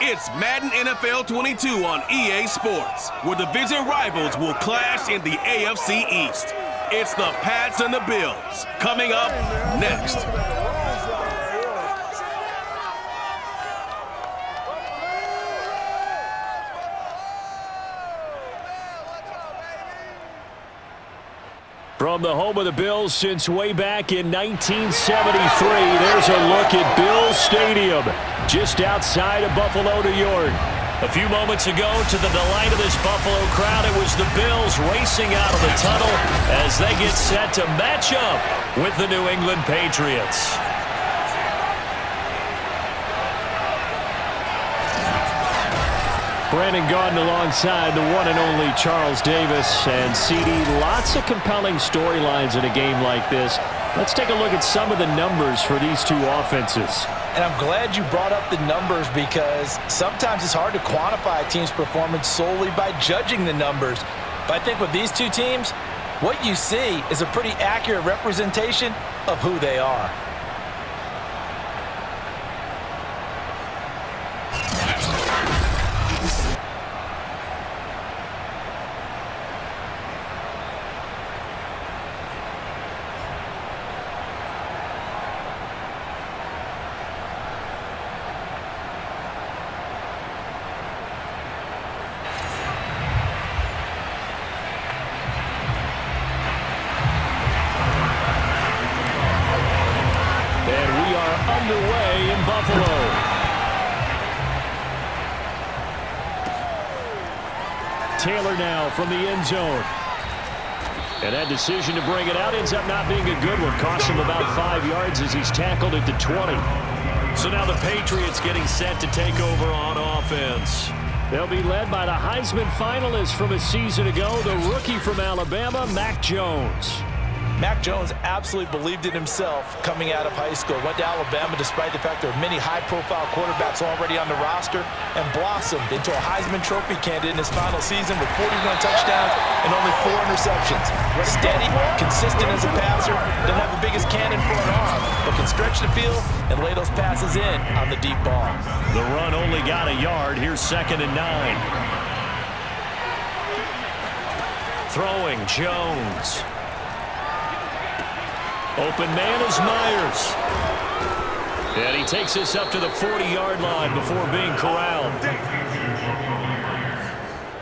It's Madden NFL 22 on EA Sports, where division rivals will clash in the AFC East. It's the Pats and the Bills, coming up next. From the home of the Bills since way back in 1973, there's a look at Bills Stadium, just outside of Buffalo, New York. A few moments ago, to the delight of this Buffalo crowd, it was the Bills racing out of the tunnel as they get set to match up with the New England Patriots. Brandon Gaudin alongside the one and only Charles Davis. And CD, lots of compelling storylines in a game like this. Let's take a look at some of the numbers for these two offenses. And I'm glad you brought up the numbers, because sometimes it's hard to quantify a team's performance solely by judging the numbers. But I think with these two teams, what you see is a pretty accurate representation of who they are. Underway in Buffalo. Taylor now from the end zone. And that decision to bring it out ends up not being a good one. Cost him about 5 yards as he's tackled at the 20. So now the Patriots getting set to take over on offense. They'll be led by the Heisman finalist from a season ago, the rookie from Alabama, Mac Jones. Mac Jones absolutely believed in himself coming out of high school. Went to Alabama despite the fact there were many high-profile quarterbacks already on the roster, and blossomed into a Heisman Trophy candidate in his final season with 41 touchdowns and only 4 interceptions. Steady, consistent as a passer, doesn't have the biggest cannon for an arm, but can stretch the field and lay those passes in on the deep ball. The run only got a yard. Here's 2nd and 9. Throwing, Jones. Open man is Myers. And he takes us up to the 40-yard line before being corralled.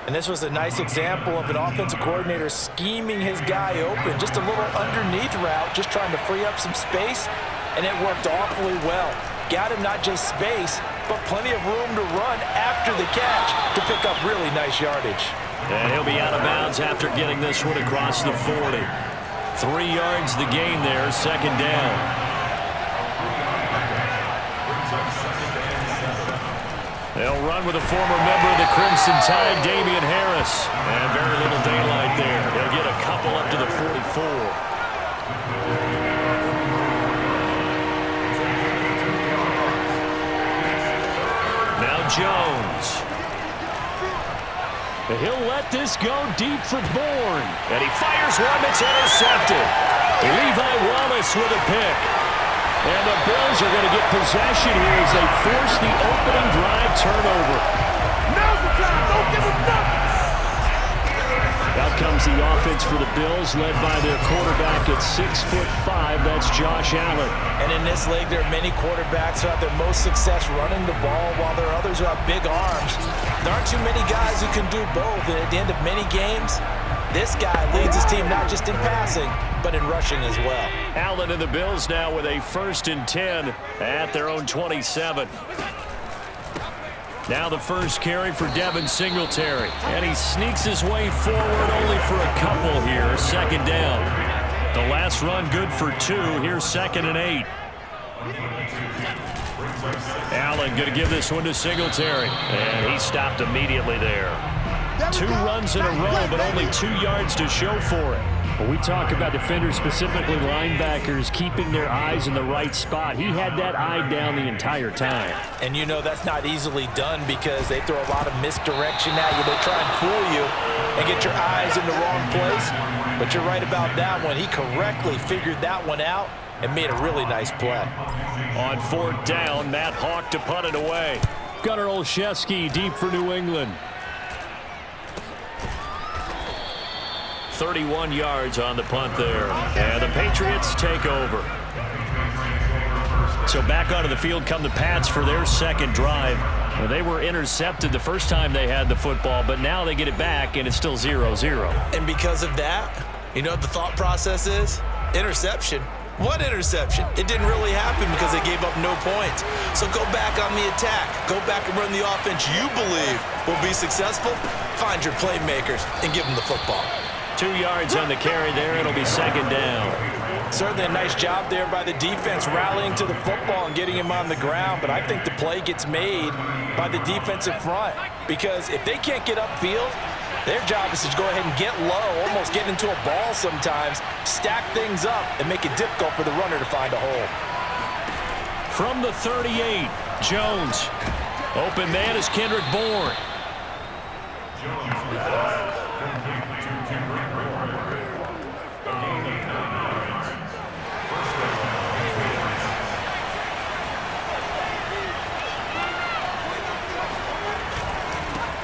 And this was a nice example of an offensive coordinator scheming his guy open. Just a little underneath route, just trying to free up some space, and it worked awfully well. Got him not just space, but plenty of room to run after the catch to pick up really nice yardage. And he'll be out of bounds after getting this one across the 40. 3 yards the gain there, 2nd down. They'll run with a former member of the Crimson Tide, Damian Harris. And very little daylight there. He'll get a couple up to the 44. Now Jones. He'll let this go deep for Bourne. And he fires one that's intercepted. Levi Wallace with a pick. And the Bills are going to get possession here as they force the opening drive turnover. Now's the time. Don't give them nothing. Out comes the offense for the Bills, led by their quarterback at 6'5". That's Josh Allen. And in this league, there are many quarterbacks who have their most success running the ball, while there are others who have big arms. There aren't too many guys who can do both. And at the end of many games, this guy leads his team not just in passing, but in rushing as well. Allen and the Bills now with a 1st and 10 at their own 27. Now the first carry for Devin Singletary. And he sneaks his way forward only for a couple here. 2nd down. The last run good for 2. Here's 2nd and 8. Allen going to give this one to Singletary. And he stopped immediately there. 2 runs in a row, but only 2 yards to show for it. When we talk about defenders, specifically linebackers, keeping their eyes in the right spot, he had that eye down the entire time. And you know that's not easily done because they throw a lot of misdirection at you. They try and fool you and get your eyes in the wrong place. But you're right about that one. He correctly figured that one out and made a really nice play. On 4th down, Matt Hawk to punt it away. Gunnar Olszewski deep for New England. 31 yards on the punt there. And the Patriots take over. So back onto the field come the Pats for their second drive. Well, they were intercepted the first time they had the football, but now they get it back, and it's still 0-0. And because of that, you know what the thought process is? Interception. What interception? It didn't really happen because they gave up no points. So go back on the attack. Go back and run the offense you believe will be successful. Find your playmakers and give them the football. 2 yards on the carry there. It'll be second down. Certainly a nice job there by the defense rallying to the football and getting him on the ground, but I think the play gets made by the defensive front because if they can't get upfield, their job is to go ahead and get low, almost get into a ball sometimes, stack things up, and make it difficult for the runner to find a hole. From the 38, Jones. Open man is Kendrick Bourne.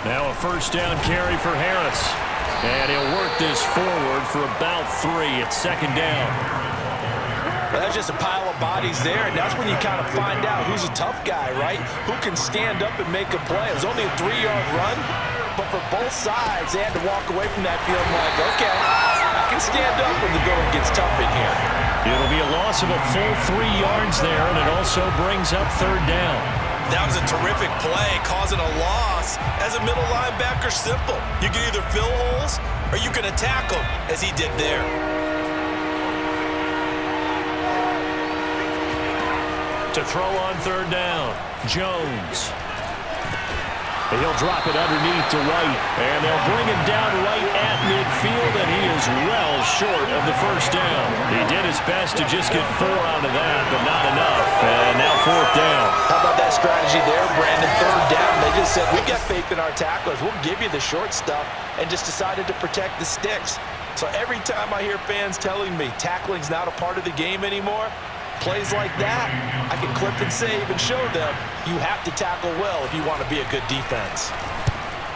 Now a first down carry for Harris. And he'll work this forward for about 3 at second down. Well, that's just a pile of bodies there, and that's when you kind of find out who's a tough guy, right? Who can stand up and make a play. It was only a 3-yard run, but for both sides, they had to walk away from that feeling like, okay, I can stand up when the going gets tough in here. It'll be a loss of a full 3 yards there, and it also brings up third down. That was a terrific play, causing a loss. As a middle linebacker, simple. You can either fill holes or you can attack them, as he did there. To throw on third down, Jones. He'll drop it underneath to White, and they'll bring him down right at midfield, and he is well short of the first down. He did his best to just get 4 out of that, but not enough, and now fourth down. How about that strategy there, Brandon? Third down, they just said, we got faith in our tacklers. We'll give you the short stuff, and just decided to protect the sticks. So every time I hear fans telling me tackling's not a part of the game anymore, plays like that, I can clip and save and show them you have to tackle well if you want to be a good defense.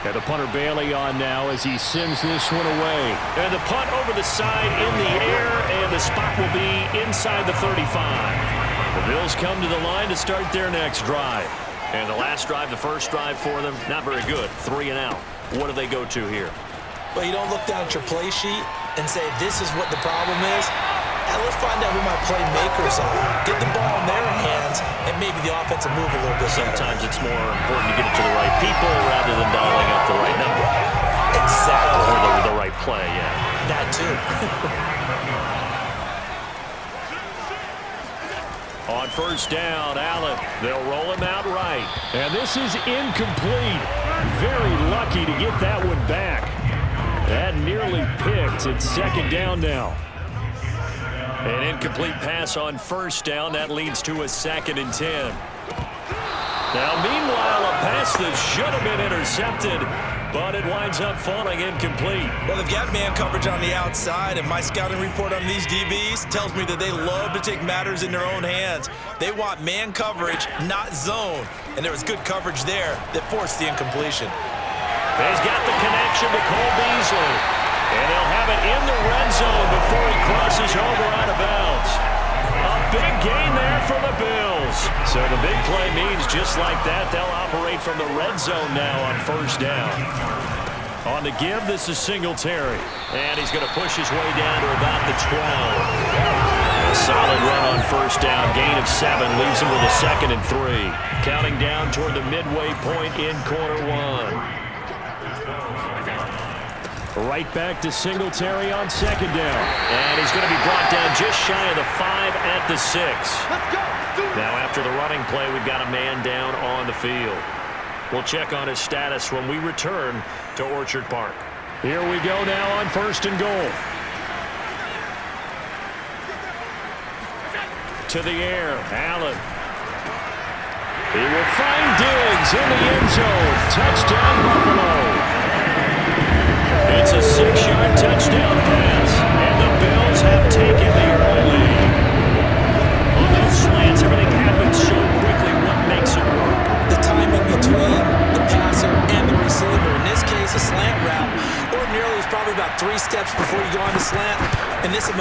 And the punter Bailey on now as he sends this one away. And the punt over the side in the air, and the spot will be inside the 35. The Bills come to the line to start their next drive. And the last drive, the first drive for them, not very good. 3 and out. What do they go to here? Well, you don't look down at your play sheet and say, this is what the problem is. And let's find out who my playmakers are. Get the ball in their hands, and maybe the offense will move a little bit better. Sometimes it's more important to get it to the right people rather than dialing up the right number. Exactly. Or the right play, yeah. That too. On first down, Allen. They'll roll him out right. And this is incomplete. Very lucky to get that one back. That nearly picked. It's second down now. An incomplete pass on first down. That leads to a 2nd and 10. Now, meanwhile, a pass that should have been intercepted, but it winds up falling incomplete. Well, they've got man coverage on the outside, and my scouting report on these DBs tells me that they love to take matters in their own hands. They want man coverage, not zone. And there was good coverage there that forced the incompletion. He's got the connection to Cole Beasley. And they'll have it in the red zone before he crosses over out of bounds. A big gain there for the Bills. So the big play means just like that, they'll operate from the red zone now on first down. On the give, this is Singletary. And he's going to push his way down to about the 12. A solid run on first down. Gain of 7 leaves him with a 2nd and 3. Counting down toward the midway point in quarter 1. Right back to Singletary on second down. And he's going to be brought down just shy of the 5 at the 6. Now after the running play, we've got a man down on the field. We'll check on his status when we return to Orchard Park. Here we go now on first and goal. To the air, Allen. He will find Diggs in the end zone. Touchdown, Buffalo. It's a 6-yard touchdown pass, and the Bills have taken the early lead. On those slants, everything happens so quickly. What makes it work? The timing between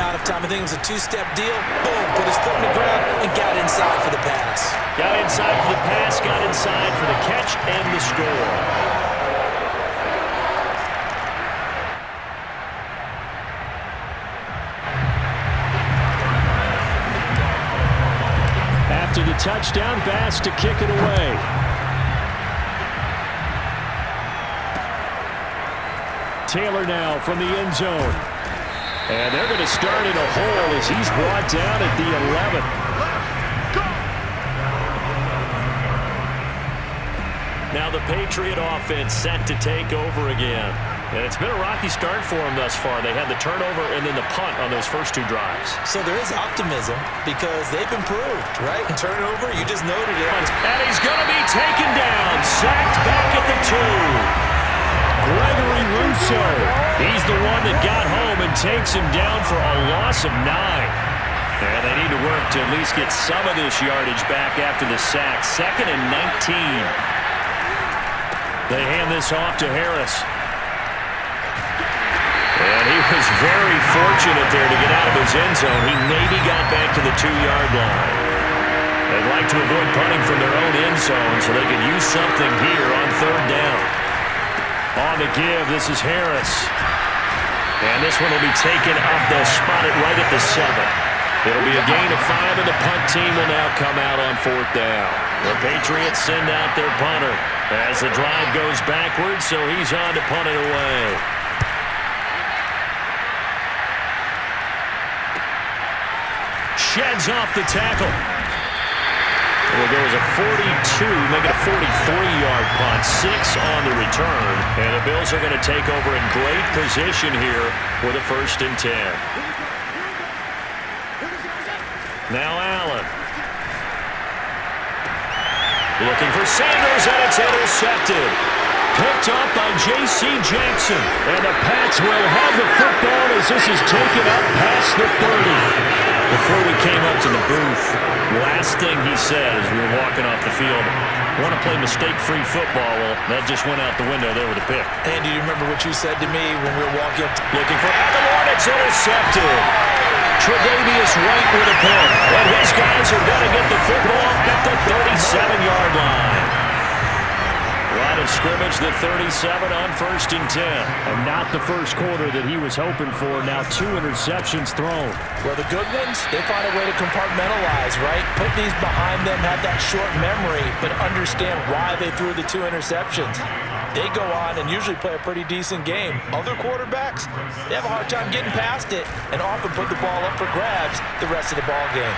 amount of time. I think it was a two-step deal. Boom, put his foot on the ground and got inside for the pass. Got inside for the pass, got inside for the catch and the score. After the touchdown, Bass to kick it away. Taylor now from the end zone. And they're going to start in a hole as he's brought down at the 11. Now the Patriot offense set to take over again. And it's been a rocky start for them thus far. They had the turnover and then the punt on those first two drives. So there is optimism because they've improved, right? Turnover, you just noted it. And he's going to be taken down. Sacked back at the 2. Gregory Rousseau. He's the one that got home and takes him down for a loss of 9. And they need to work to at least get some of this yardage back after the sack. 2nd and 19. They hand this off to Harris. And he was very fortunate there to get out of his end zone. He maybe got back to the 2-yard line. They'd like to avoid punting from their own end zone so they can use something here on 3rd down. On the give, this is Harris. And this one will be taken up. They'll spot it right at the 7. It'll be a gain of 5, and the punt team will now come out on 4th down. The Patriots send out their punter as the drive goes backwards, so he's on to punt it away. Sheds off the tackle. It will go as a 42, make it a 43-yard punt, 6 on the return. And the Bills are going to take over in great position here with a 1st and 10. Now Allen. Looking for Sanders, and it's intercepted. Picked up by J.C. Jackson. And the Pats will have the football as this is taken up past the 30. Before we came up to the booth, last thing he said as we were walking off the field, want to play mistake-free football. Well, that just went out the window there with a pick. And do you remember what you said to me when we were walking up? Looking for Aguilar, it's intercepted. Tre'Davious White with a pick. And his guys are going to get the football at the 37-yard line. Line of scrimmage, the 37 on 1st and 10. And not the first quarter that he was hoping for. Now 2 interceptions thrown. Well, the good ones, they find a way to compartmentalize, right? Put these behind them, have that short memory, but understand why they threw the 2 interceptions. They go on and usually play a pretty decent game. Other quarterbacks, they have a hard time getting past it and often put the ball up for grabs the rest of the ball game.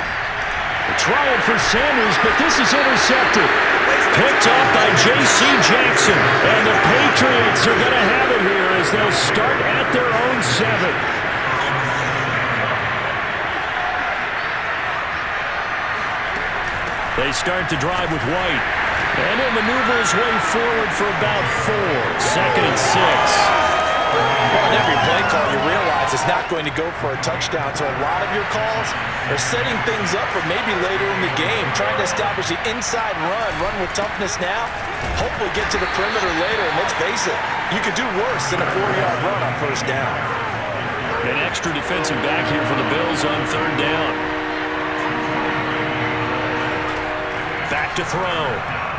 Trying for Sanders, but this is intercepted. Picked up by J.C. Jackson. And the Patriots are going to have it here as they'll start at their own 7. They start to drive with White. And he'll maneuver his way forward for about 4. 2nd and 6. Well, in every play call, you realize it's not going to go for a touchdown. So a lot of your calls are setting things up for maybe later in the game, trying to establish the inside run with toughness now, hopefully get to the perimeter later. And let's face it, you could do worse than a 4-yard run on 1st down. An extra defensive back here for the Bills on 3rd down. Back to throw.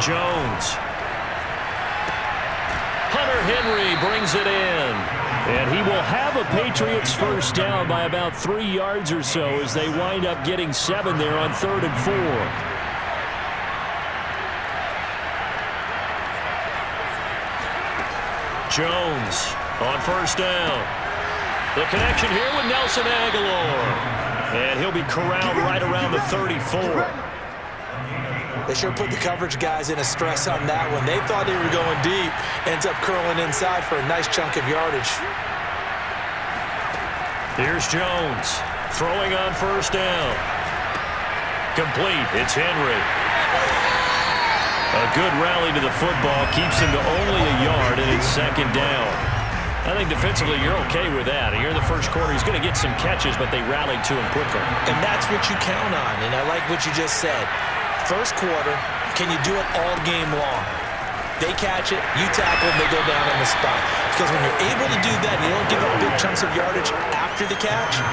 Jones. Hunter Henry brings it in. And he will have a Patriots 1st down by about 3 yards or so as they wind up getting 7 there on 3rd and 4. Jones on 1st down. The connection here with Nelson Aguilar. And he'll be corralled right around the 34. They sure put the coverage guys in a stress on that one. They thought they were going deep. Ends up curling inside for a nice chunk of yardage. Here's Jones. Throwing on 1st down. Complete. It's Henry. A good rally to the football. Keeps him to only a yard, and it's 2nd down. I think defensively you're okay with that. Here in the first quarter, he's going to get some catches, but they rallied to him quickly. And that's what you count on, and I like what you just said. First quarter, can you do it all game long? They catch it, you tackle them, they go down on the spot. Because when you're able to do that and you don't give up big chunks of yardage after the catch,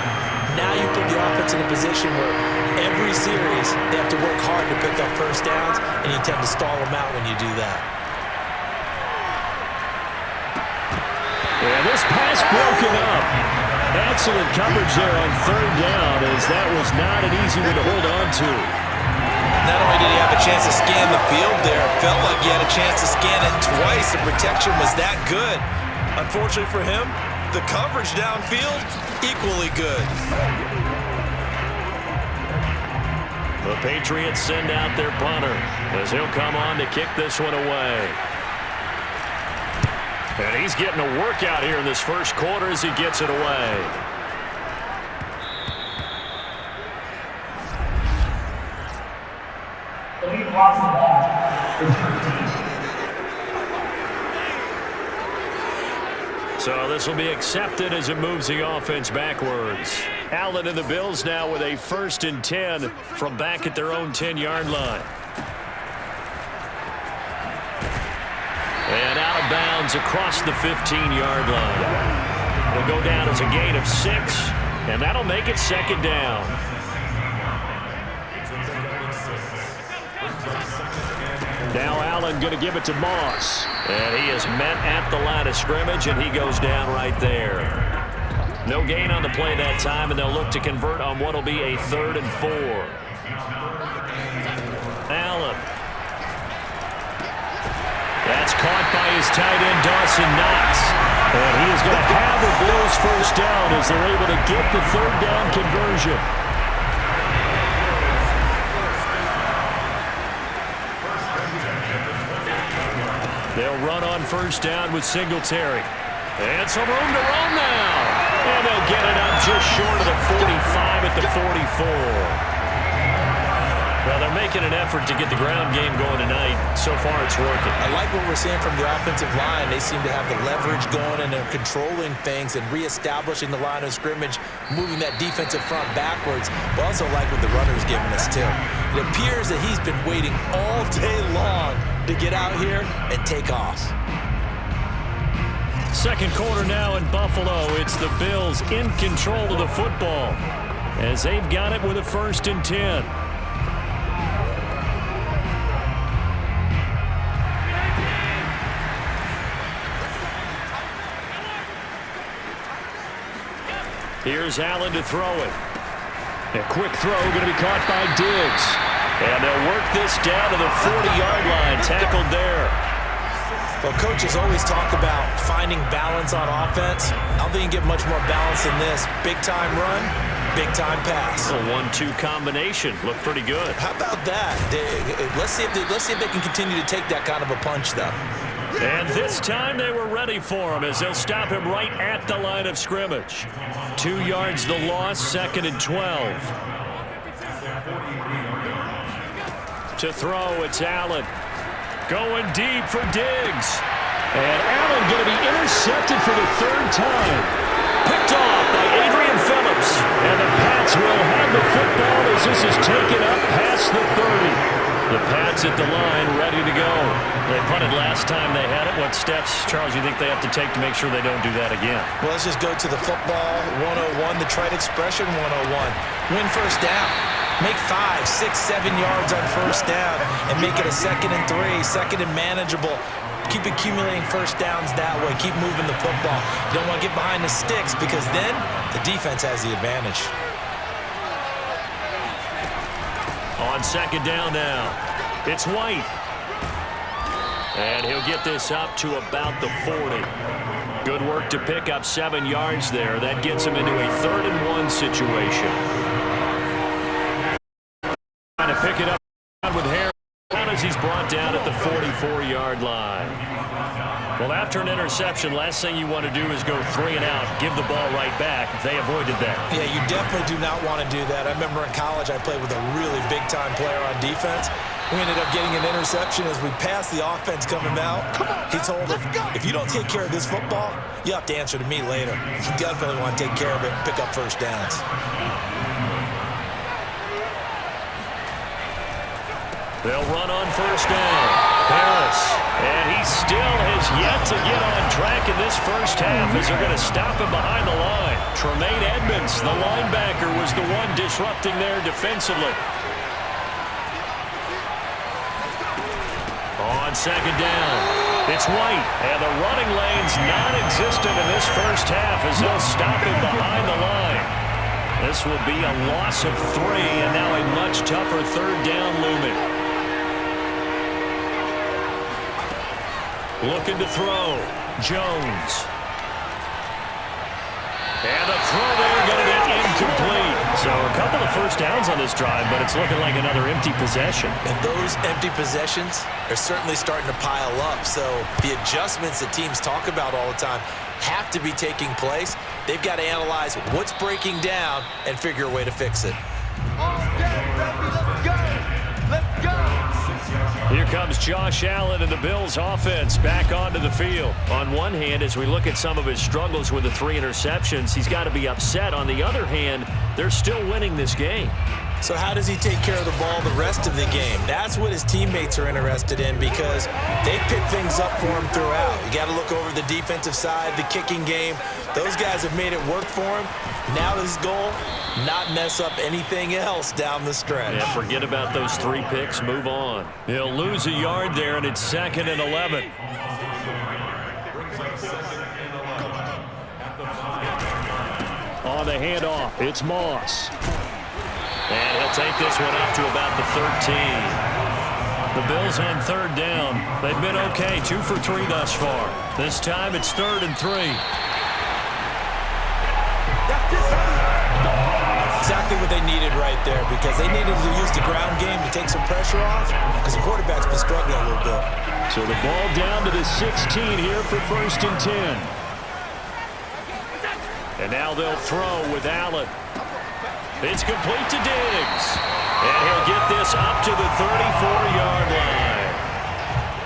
Now you put the offense in a position where every series they have to work hard to pick up first downs, and you tend to stall them out when you do that. And this pass broken up. Excellent coverage there on third down, as that was not an easy one to hold on to. Not only did he have a chance to scan the field there, it felt like he had a chance to scan it twice. The protection was that good. Unfortunately for him, the coverage downfield, equally good. The Patriots send out their punter as he'll come on to kick this one away. And he's getting a workout here in this first quarter as he gets it away. So this will be accepted as it moves the offense backwards. Allen and the Bills now with a 1st and 10 from back at their own 10-yard line. And out of bounds across the 15-yard line. It'll go down as a gain of 6, and that'll make it 2nd down. Now Allen going to give it to Moss. And he is met at the line of scrimmage, and he goes down right there. No gain on the play that time, and they'll look to convert on what will be a 3rd and 4. Allen. That's caught by his tight end, Dawson Knox. And he is going to have the Bills first down as they're able to get the 3rd down conversion. They'll run on first down with Singletary. And some room to run now. And they'll get it up just short of the 45 at the 44. Well, they're making an effort to get the ground game going tonight. So far, it's working. I like what we're seeing from the offensive line. They seem to have the leverage going, and they're controlling things and reestablishing the line of scrimmage, moving that defensive front backwards. But also like what the runner's giving us, too. It appears that he's been waiting all day long to get out here and take off. Second quarter now in Buffalo. It's the Bills in control of the football as they've got it with a 1st and 10. Here's Allen to throw it. A quick throw going to be caught by Diggs. And they'll work this down to the 40-yard line. Tackled there. Well, coaches always talk about finding balance on offense. I don't think you can get much more balance than this. Big-time run, big-time pass. A 1-2 combination. Looked pretty good. How about that? Let's see if they can continue to take that kind of a punch, though. And this time they were ready for him as they'll stop him right at the line of scrimmage. 2 yards the loss, 2nd and 12. To throw, it's Allen. Going deep for Diggs. And Allen going to be intercepted for the 3rd time. Picked off by Adrian Phillips. And the Pats will have the football as this is taken up past the 30. The Pats at the line, ready to go. They punted last time they had it. What steps, Charles, you think they have to take to make sure they don't do that again? Well, let's just go to the football 101, the trite expression 101. Win first down. Make 5, 6, 7 yards on first down and make it a 2nd and 3, 2nd and manageable. Keep accumulating first downs that way. Keep moving the football. You don't want to get behind the sticks because then the defense has the advantage. On 2nd down now, it's White. And he'll get this up to about the 40. Good work to pick up 7 yards there. That gets him into a 3rd and 1 situation. Trying to pick it up with Harris as he's brought down at the 44-yard line. Well, after an interception, last thing you want to do is go 3 and out, give the ball right back. They avoided that. Yeah, you definitely do not want to do that. I remember in college I played with a really big-time player on defense. We ended up getting an interception as we passed the offense coming out. He told him, if you don't take care of this football, you have to answer to me later. You definitely want to take care of it and pick up first downs. They'll run on first down. Harris. And he still has yet to get on track in this first half as they're going to stop him behind the line. Tremaine Edmonds, the linebacker, was the one disrupting there defensively. On second down, it's White, and the running lane's non-existent in this first half as they'll stop him behind the line. This will be a loss of 3, and now a much tougher third down looming. Looking to throw, Jones. And the throw there going to get incomplete. So a couple of first downs on this drive, but it's looking like another empty possession. And those empty possessions are certainly starting to pile up. So the adjustments that teams talk about all the time have to be taking place. They've got to analyze what's breaking down and figure a way to fix it. Let's go. Here comes Josh Allen and the Bills offense back onto the field. On one hand, as we look at some of his struggles with the 3 interceptions, he's got to be upset. On the other hand, they're still winning this game. So how does he take care of the ball the rest of the game? That's what his teammates are interested in because they pick things up for him throughout. You got to look over the defensive side, the kicking game. Those guys have made it work for him. Now his goal, not mess up anything else down the stretch. Yeah, forget about those 3 picks. Move on. He'll lose a yard there, and it's 2nd and 11. On the handoff, it's Moss. And he'll take this one up to about the 13. The Bills on third down. They've been okay, 2 for 3 thus far. This time it's 3rd and 3. Exactly what they needed right there because they needed to use the ground game to take some pressure off because the quarterback's been struggling a little bit. So the ball down to the 16 here for 1st and 10. And now they'll throw with Allen. It's complete to Diggs. And he'll get this up to the 34-yard line.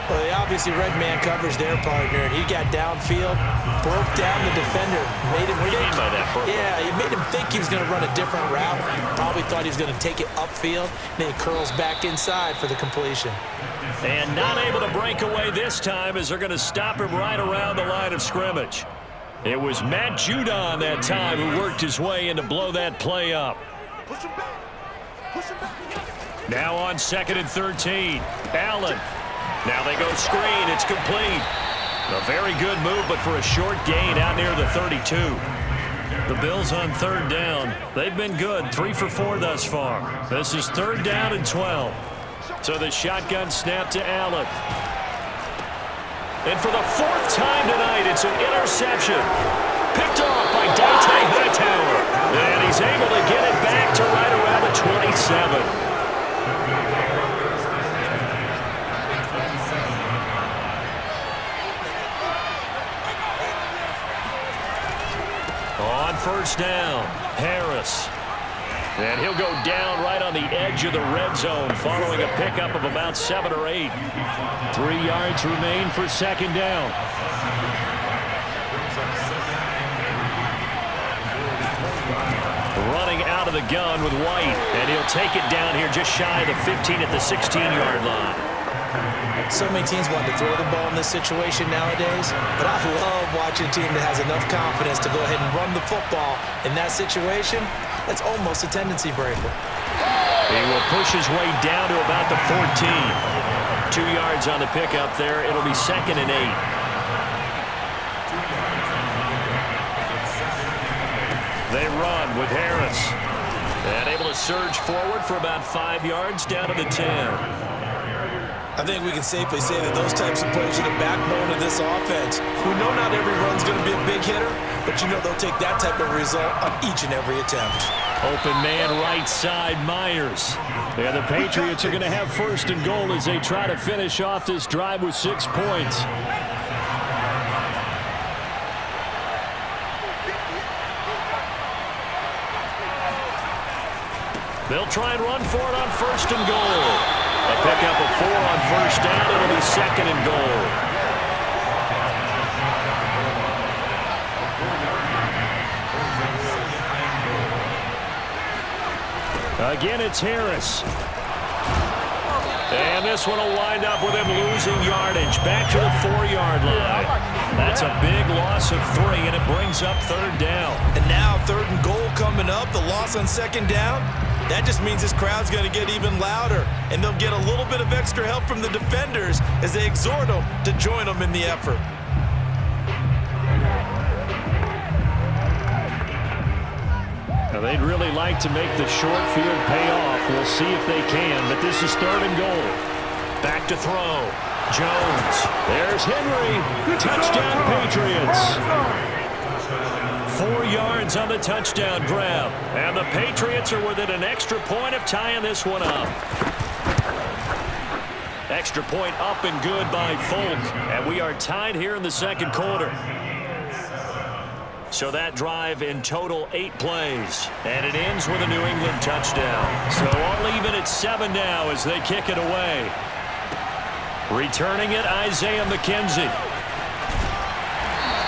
Well, they obviously read man coverage their partner, and he got downfield, broke down the defender, made him think. What do you mean by that, Purple? Yeah, he made him think he was going to run a different route. Probably thought he was going to take it upfield. Then he curls back inside for the completion. And not able to break away this time as they're going to stop him right around the line of scrimmage. It was Matt Judon that time who worked his way in to blow that play up. Now on 2nd and 13, Allen. Now they go screen. It's complete. A very good move, but for a short gain out near the 32. The Bills on 3rd down. They've been good, 3 for 4 thus far. This is 3rd down and 12. So the shotgun snap to Allen. And for the 4th time tonight, it's an interception. Picked off by Dante Hightower. And he's able to get it back to right around the 27. On 1st down, Harris. And he'll go down right on the edge of the red zone following a pickup of about 7 or 8. 3 yards remain for 2nd down. Running out of the gun with White, and he'll take it down here just shy of the 15 at the 16-yard line. So many teams want to throw the ball in this situation nowadays, but I love watching a team that has enough confidence to go ahead and run the football in that situation. That's almost a tendency breaker. He will push his way down to about the 14. 2 yards on the pickup there. It'll be 2nd and 8. They run with Harris. And able to surge forward for about 5 yards down to the 10. I think we can safely say that those types of plays are the backbone of this offense. We know not every run's going to be a big hitter, but you know they'll take that type of result on each and every attempt. Open man right side, Myers. Yeah, the Patriots are going to have 1st and goal as they try to finish off this drive with 6 points. They'll try and run for it on 1st and goal. A pickup of 4 on 1st down. It'll be 2nd and goal. Again, it's Harris. And this one will wind up with him losing yardage. Back to the 4-yard line. That's a big loss of 3, and it brings up 3rd down. And now 3rd and goal coming up. The loss on 2nd down. That just means this crowd's going to get even louder. And they'll get a little bit of extra help from the defenders as they exhort them to join them in the effort. Now they'd really like to make the short field pay off. We'll see if they can, but this is 3rd and goal. Back to throw. Jones. There's Henry. Touchdown, Patriots. 4 yards on the touchdown grab. And the Patriots are within an extra point of tying this one up. Extra point up and good by Folk. And we are tied here in the 2nd quarter. So that drive in total 8 plays. And it ends with a New England touchdown. So all even at 7 now as they kick it away. Returning it, Isaiah McKenzie.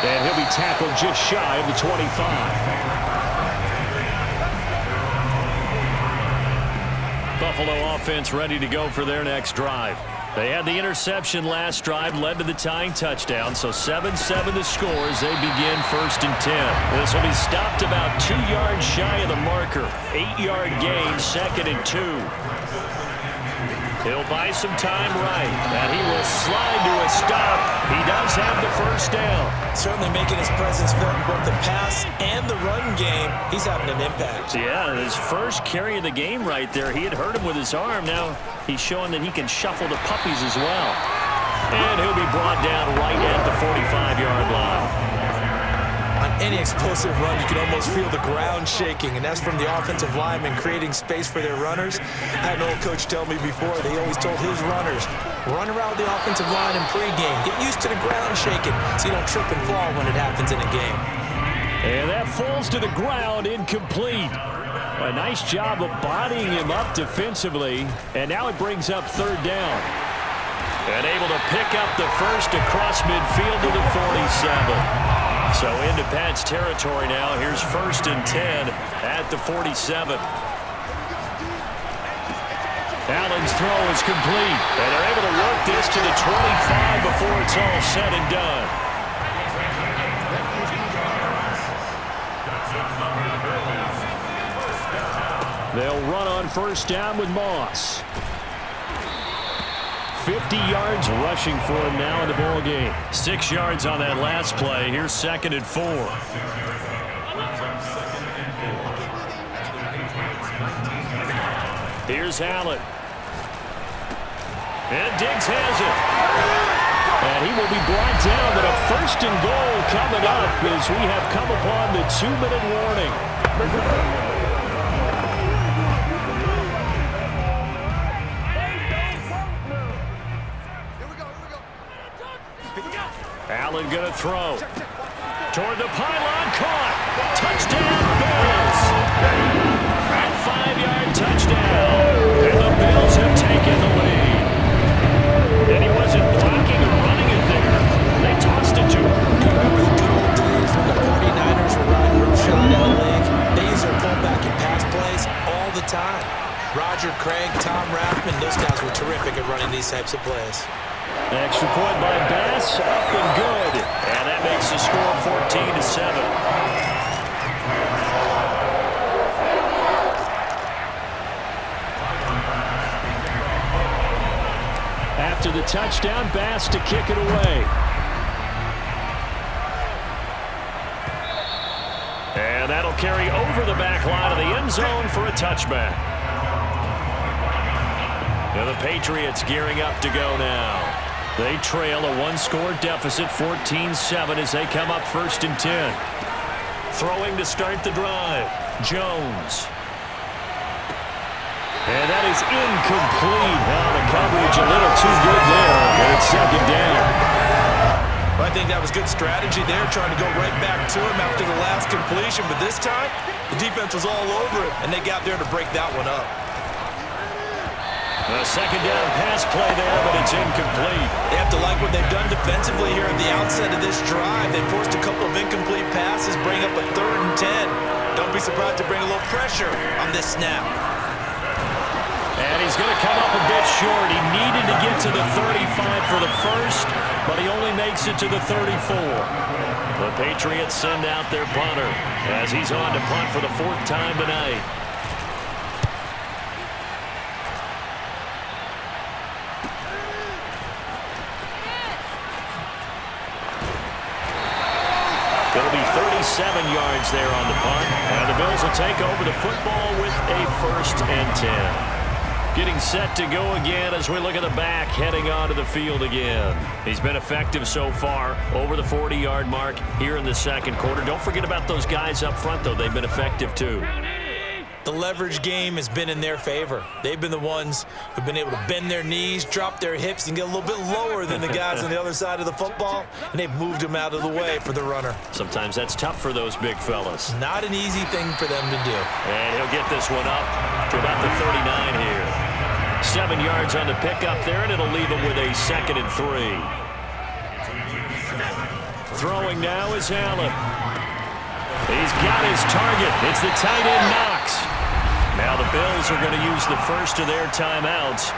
And he'll be tackled just shy of the 25. Buffalo offense ready to go for their next drive. They had the interception last drive, led to the tying touchdown, so 7-7 the score as they begin 1st and 10. This will be stopped about 2 yards shy of the marker. 8-yard gain, 2nd and 2. He'll buy some time right, and he will slide to a stop. He does have the 1st down. Certainly making his presence felt in both the pass and the run game. He's having an impact. Yeah, his first carry of the game right there. He had hurt him with his arm. Now he's showing that he can shuffle the puppies as well. And he'll be brought down right at the 45-yard line. On any explosive run, you can almost feel the ground shaking, and that's from the offensive linemen creating space for their runners. I had an old coach tell me before that he always told his runners, run around the offensive line in pregame. Get used to the ground shaking so you don't trip and fall when it happens in a game. And that falls to the ground, incomplete. A nice job of bodying him up defensively, and now it brings up 3rd down. And able to pick up the 1st across midfield to the 47. So into Pat's territory now. Here's 1st and 10 at the 47. Allen's throw is complete. And they're able to work this to the 25 before it's all said and done. They'll run on 1st down with Moss. 50 yards rushing for him now in the ball game. 6 yards on that last play. Here's 2nd and 4. Here's Allen. And Diggs has it. And he will be brought down, but a 1st and goal coming up as we have come upon the 2-minute warning. Allen going to throw. Toward the pylon, caught. Touchdown, Bills. A 5-yard touchdown. And the Bills have taken the lead. And he wasn't blocking or running it there. They tossed it to him. Remember the good old days when the 49ers were riding roughshod in the league? They use their fullback and pass plays all the time. Roger Craig, Tom Rathman, those guys were terrific at running these types of plays. Extra point by Bass, up and good. And that makes the score 14-7. After the touchdown, Bass to kick it away. And that'll carry over the back line of the end zone for a touchback. And the Patriots gearing up to go now. They trail a 1-score deficit, 14-7, as they come up 1st and 10. Throwing to start the drive. Jones. And that is incomplete. Now the coverage a little too good there. And it's 2nd down. Well, I think that was good strategy there, trying to go right back to him after the last completion. But this time, the defense was all over it, and they got there to break that one up. A 2nd down pass play there, but it's incomplete. They have to like what they've done defensively here at the outset of this drive. They forced a couple of incomplete passes, bring up a 3rd and 10. Don't be surprised to bring a little pressure on this snap. And he's He's going to come up a bit short. He needed to get to the 35 for the first, but he only makes it to the 34. The Patriots send out their punter as he's on to punt for the 4th time tonight. It'll be 37 yards there on the punt, and the Bills will take over the football with a 1st and 10. Getting set to go again as we look at the back heading onto the field again. He's been effective so far over the 40-yard mark here in the 2nd quarter. Don't forget about those guys up front, though. They've been effective, too. The leverage game has been in their favor. They've been the ones who've been able to bend their knees, drop their hips, and get a little bit lower than the guys on the other side of the football, and they've moved them out of the way for the runner. Sometimes that's tough for those big fellas. Not an easy thing for them to do. And he'll get this one up to about the 39 here. 7 yards on the pickup there, and it'll leave him with a 2nd and 3. Throwing now is Allen. He's got his target. It's the tight end Knox. Now the Bills are going to use the first of their timeouts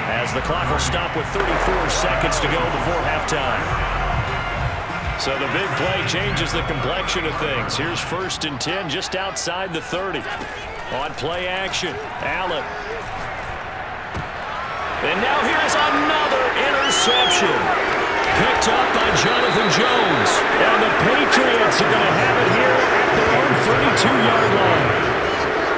as the clock will stop with 34 seconds to go before halftime. So the big play changes the complexion of things. Here's 1st and 10 just outside the 30. On play action, Allen. And now here's another interception. Picked up by Jonathan Jones. And the Patriots are going to have it here at their own 32-yard line.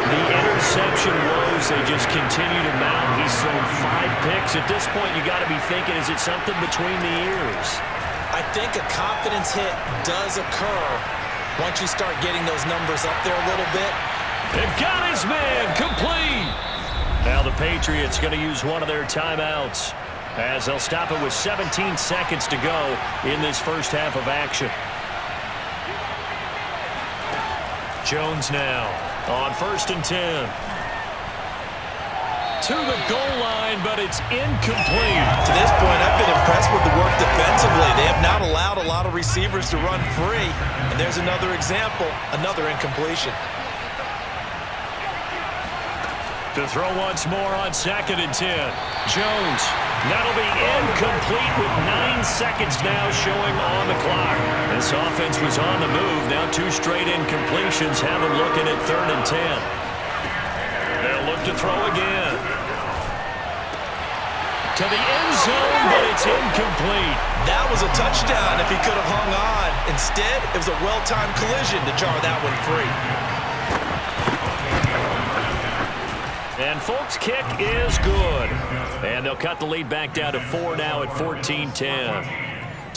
The interception woes, they just continue to mount. He's thrown 5 picks. At this point, you got to be thinking, is it something between the ears? I think a confidence hit does occur once you start getting those numbers up there a little bit. They've got his man complete. Now the Patriots going to use one of their timeouts as they'll stop it with 17 seconds to go in this first half of action. Jones now on 1st and 10. To the goal line, but it's incomplete. To this point, I've been impressed with the work defensively. They have not allowed a lot of receivers to run free. And there's another example, another incompletion. To throw once more on 2nd and 10. Jones. That'll be incomplete with 9 seconds now showing on the clock. This offense was on the move. Now 2 straight incompletions have them looking at 3rd and 10. They'll look to throw again. To the end zone, but it's incomplete. That was a touchdown if he could have hung on. Instead, it was a well-timed collision to jar that one free. And Folk's kick is good. And they'll cut the lead back down to 4 now at 14-10.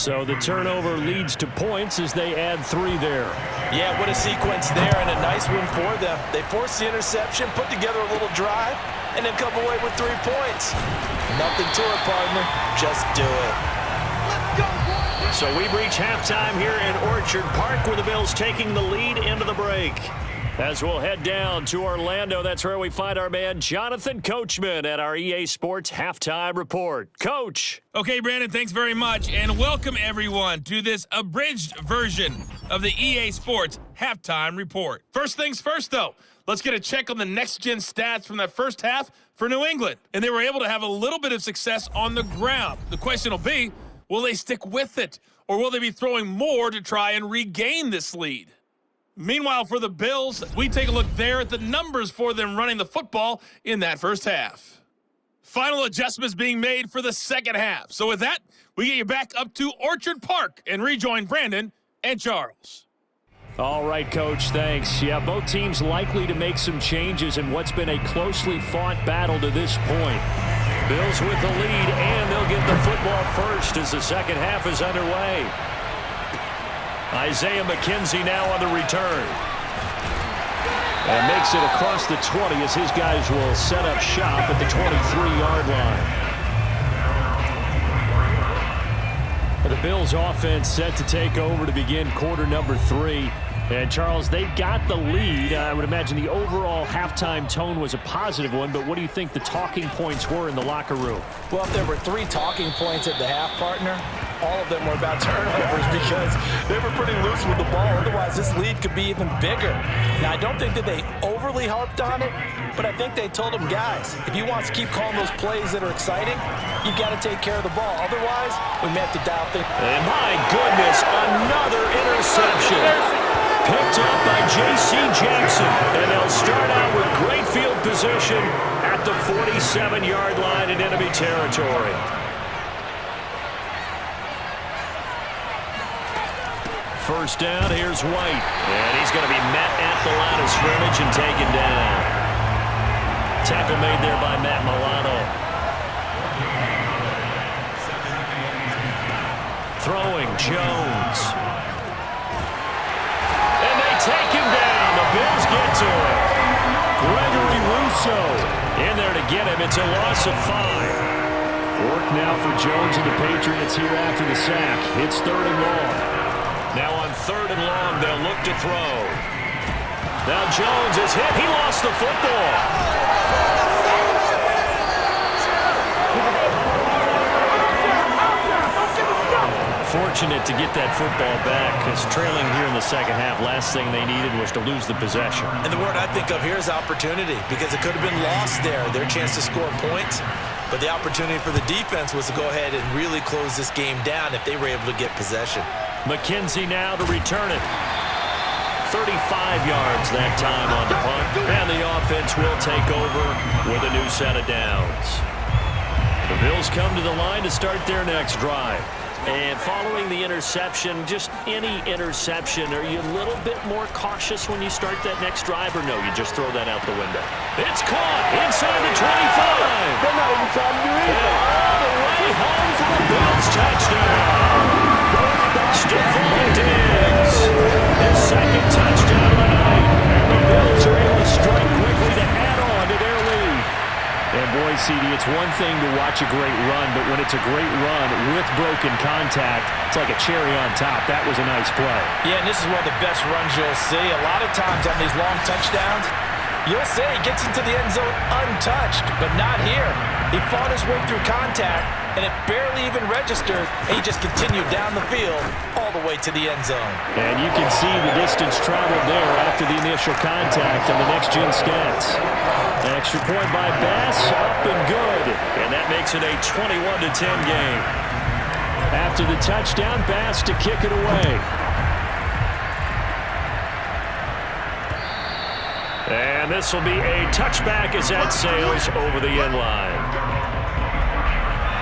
So the turnover leads to points as they add 3 there. Yeah, what a sequence there and a nice win for them. They forced the interception, put together a little drive, and then come away with 3 points. Nothing to it, partner. Just do it. So we've reached halftime here in Orchard Park with the Bills taking the lead into the break. As we'll head down to Orlando, that's where we find our man Jonathan Coachman at our EA Sports Halftime Report. Coach. Okay, Brandon, thanks very much, and welcome everyone to this abridged version of the EA Sports Halftime Report. First things first, though, let's get a check on the next-gen stats from that first half for New England. And they were able to have a little bit of success on the ground. The question will be, will they stick with it, or will they be throwing more to try and regain this lead? Meanwhile, for the Bills, we take a look there at the numbers for them running the football in that first half. Final adjustments being made for the second half. So with that, we get you back up to Orchard Park and rejoin Brandon and Charles. All right, Coach, thanks. Yeah, both teams likely to make some changes in what's been a closely fought battle to this point. Bills with the lead, and they'll get the football first as the second half is underway. Isaiah McKenzie now on the return. And makes it across the 20 as his guys will set up shop at the 23-yard line. The Bills offense set to take over to begin quarter number 3. And, Charles, they've got the lead. I would imagine the overall halftime tone was a positive one, but what do you think the talking points were in the locker room? Well, if there were 3 talking points at the half, partner, all of them were about turnovers because they were pretty loose with the ball. Otherwise, this lead could be even bigger. Now, I don't think that they overly harped on it, But I think they told him, guys, if he wants to keep calling those plays that are exciting, you've got to take care of the ball. Otherwise, we may have to dial things. And my goodness, another interception. Picked up by J.C. Jackson. And they'll start out with great field position at the 47-yard line in enemy territory. First down, here's White. And he's going to be met at the line of scrimmage and taken down. Tackle made there by Matt Milano. Throwing, Jones. And they take him down. The Bills get to him. Gregory Rousseau in there to get him. It's a loss of 5. Work now for Jones and the Patriots here after the sack. It's 3rd and long. Now on 3rd and long, they'll look to throw. Now Jones is hit. He lost the football. Fortunate to get that football back, because trailing here in the second half, last thing they needed was to lose the possession. And the word I think of here is opportunity, because it could have been lost there, their chance to score points. But the opportunity for the defense was to go ahead and really close this game down if they were able to get possession. McKenzie now to return it. 35 yards that time on the punt. And the offense will take over with a new set of downs. The Bills come to the line to start their next drive. And following the interception, just any interception, are you a little bit more cautious when you start that next drive, or no, you just throw that out the window? It's caught inside the 25. They're not even trying to do anything. And all the way home for the Bills touchdown. Stephon Diggs, his second touchdown of the night. And the Bills are able to strike quickly to add on to their lead. And boy, CD, it's one thing to watch a great run, but when it's a great run with broken contact, it's like a cherry on top. That was a nice play. Yeah, and this is one of the best runs you'll see. A lot of times on these long touchdowns, you'll say he gets into the end zone untouched, but not here. He fought his way through contact, and it barely even registered, and he just continued down the field all the way to the end zone. And you can see the distance traveled there after the initial contact on the next-gen stats. An extra point by Bass, up and good. And that makes it a 21-10 game. After the touchdown, Bass to kick it away. And this will be a touchback as that sails over the end line.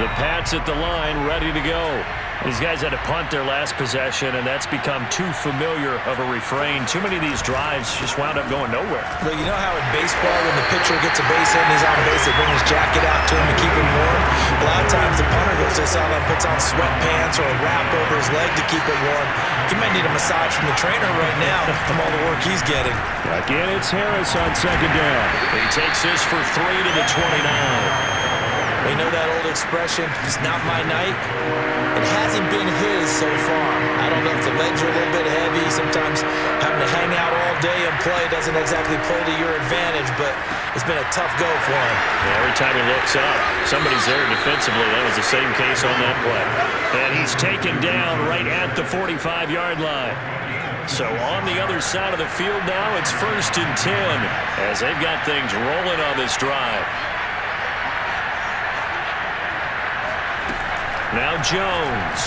The Pats at the line, ready to go. These guys had to punt their last possession, and that's become too familiar of a refrain. Too many of these drives just wound up going nowhere. But you know how in baseball, when the pitcher gets a base hit and he's on base, they bring his jacket out to him to keep him warm? A lot of times the punter goes to the sideline, puts on sweatpants or a wrap over his leg to keep it warm. He might need a massage from the trainer right now from all the work he's getting. Again, it's Harris on second down. He takes this for 3 to the 29. We know that old expression, it's not my night. It hasn't been his so far. I don't know if the legs are a little bit heavy. Sometimes having to hang out all day and play doesn't exactly play to your advantage, but it's been a tough go for him. Yeah, every time he looks up, somebody's there defensively. That was the same case on that play. And he's taken down right at the 45-yard line. So on the other side of the field now, it's 1st and 10 as they've got things rolling on this drive. Now Jones.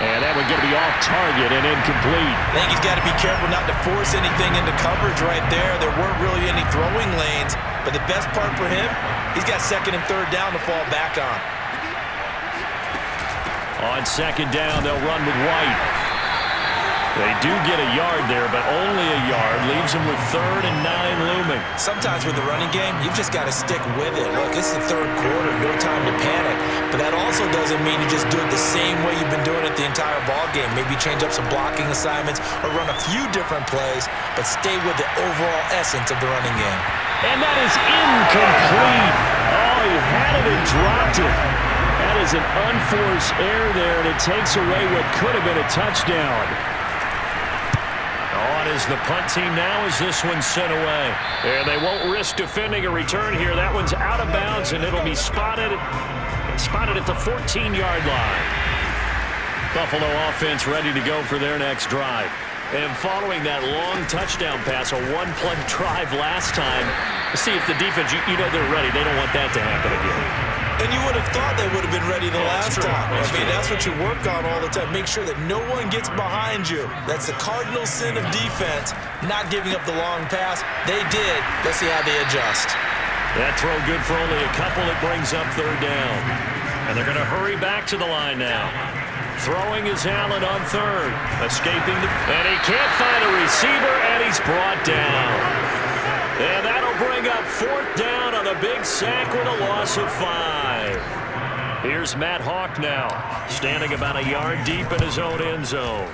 And that would get to be off target and incomplete. I think he's got to be careful not to force anything into coverage right there. There weren't really any throwing lanes. But the best part for him, he's got 2nd and 3rd down to fall back on. On 2nd down, they'll run with White. They do get a yard there, but only a yard. Leaves them with 3rd and 9 looming. Sometimes with the running game, you've just got to stick with it. Look, it's the 3rd quarter. No time to panic. But that also doesn't mean you just do it the same way you've been doing it the entire ball game. Maybe change up some blocking assignments or run a few different plays, but stay with the overall essence of the running game. And that is incomplete. Oh, he had it and dropped it. That is an unforced error there, and it takes away what could have been a touchdown. On is the punt team now as this one's sent away. And they won't risk defending a return here. That one's out of bounds, and it'll be spotted at the 14-yard line. Buffalo offense ready to go for their next drive. And following that long touchdown pass, a one-play drive last time, see if the defense, you know they're ready. They don't want that to happen again. And you would have thought they would have been ready the last time. That's what you work on all the time. Make sure that no one gets behind you. That's the cardinal sin of defense, not giving up the long pass. They did. Let's see how they adjust. That throw good for only a couple. It brings up third down. And they're going to hurry back to the line now. Throwing is Allen on third. Escaping and he can't find a receiver, and he's brought down. And that'll bring up fourth down on a big sack with a loss of 5. Here's Matt Hawk now, standing about a yard deep in his own end zone.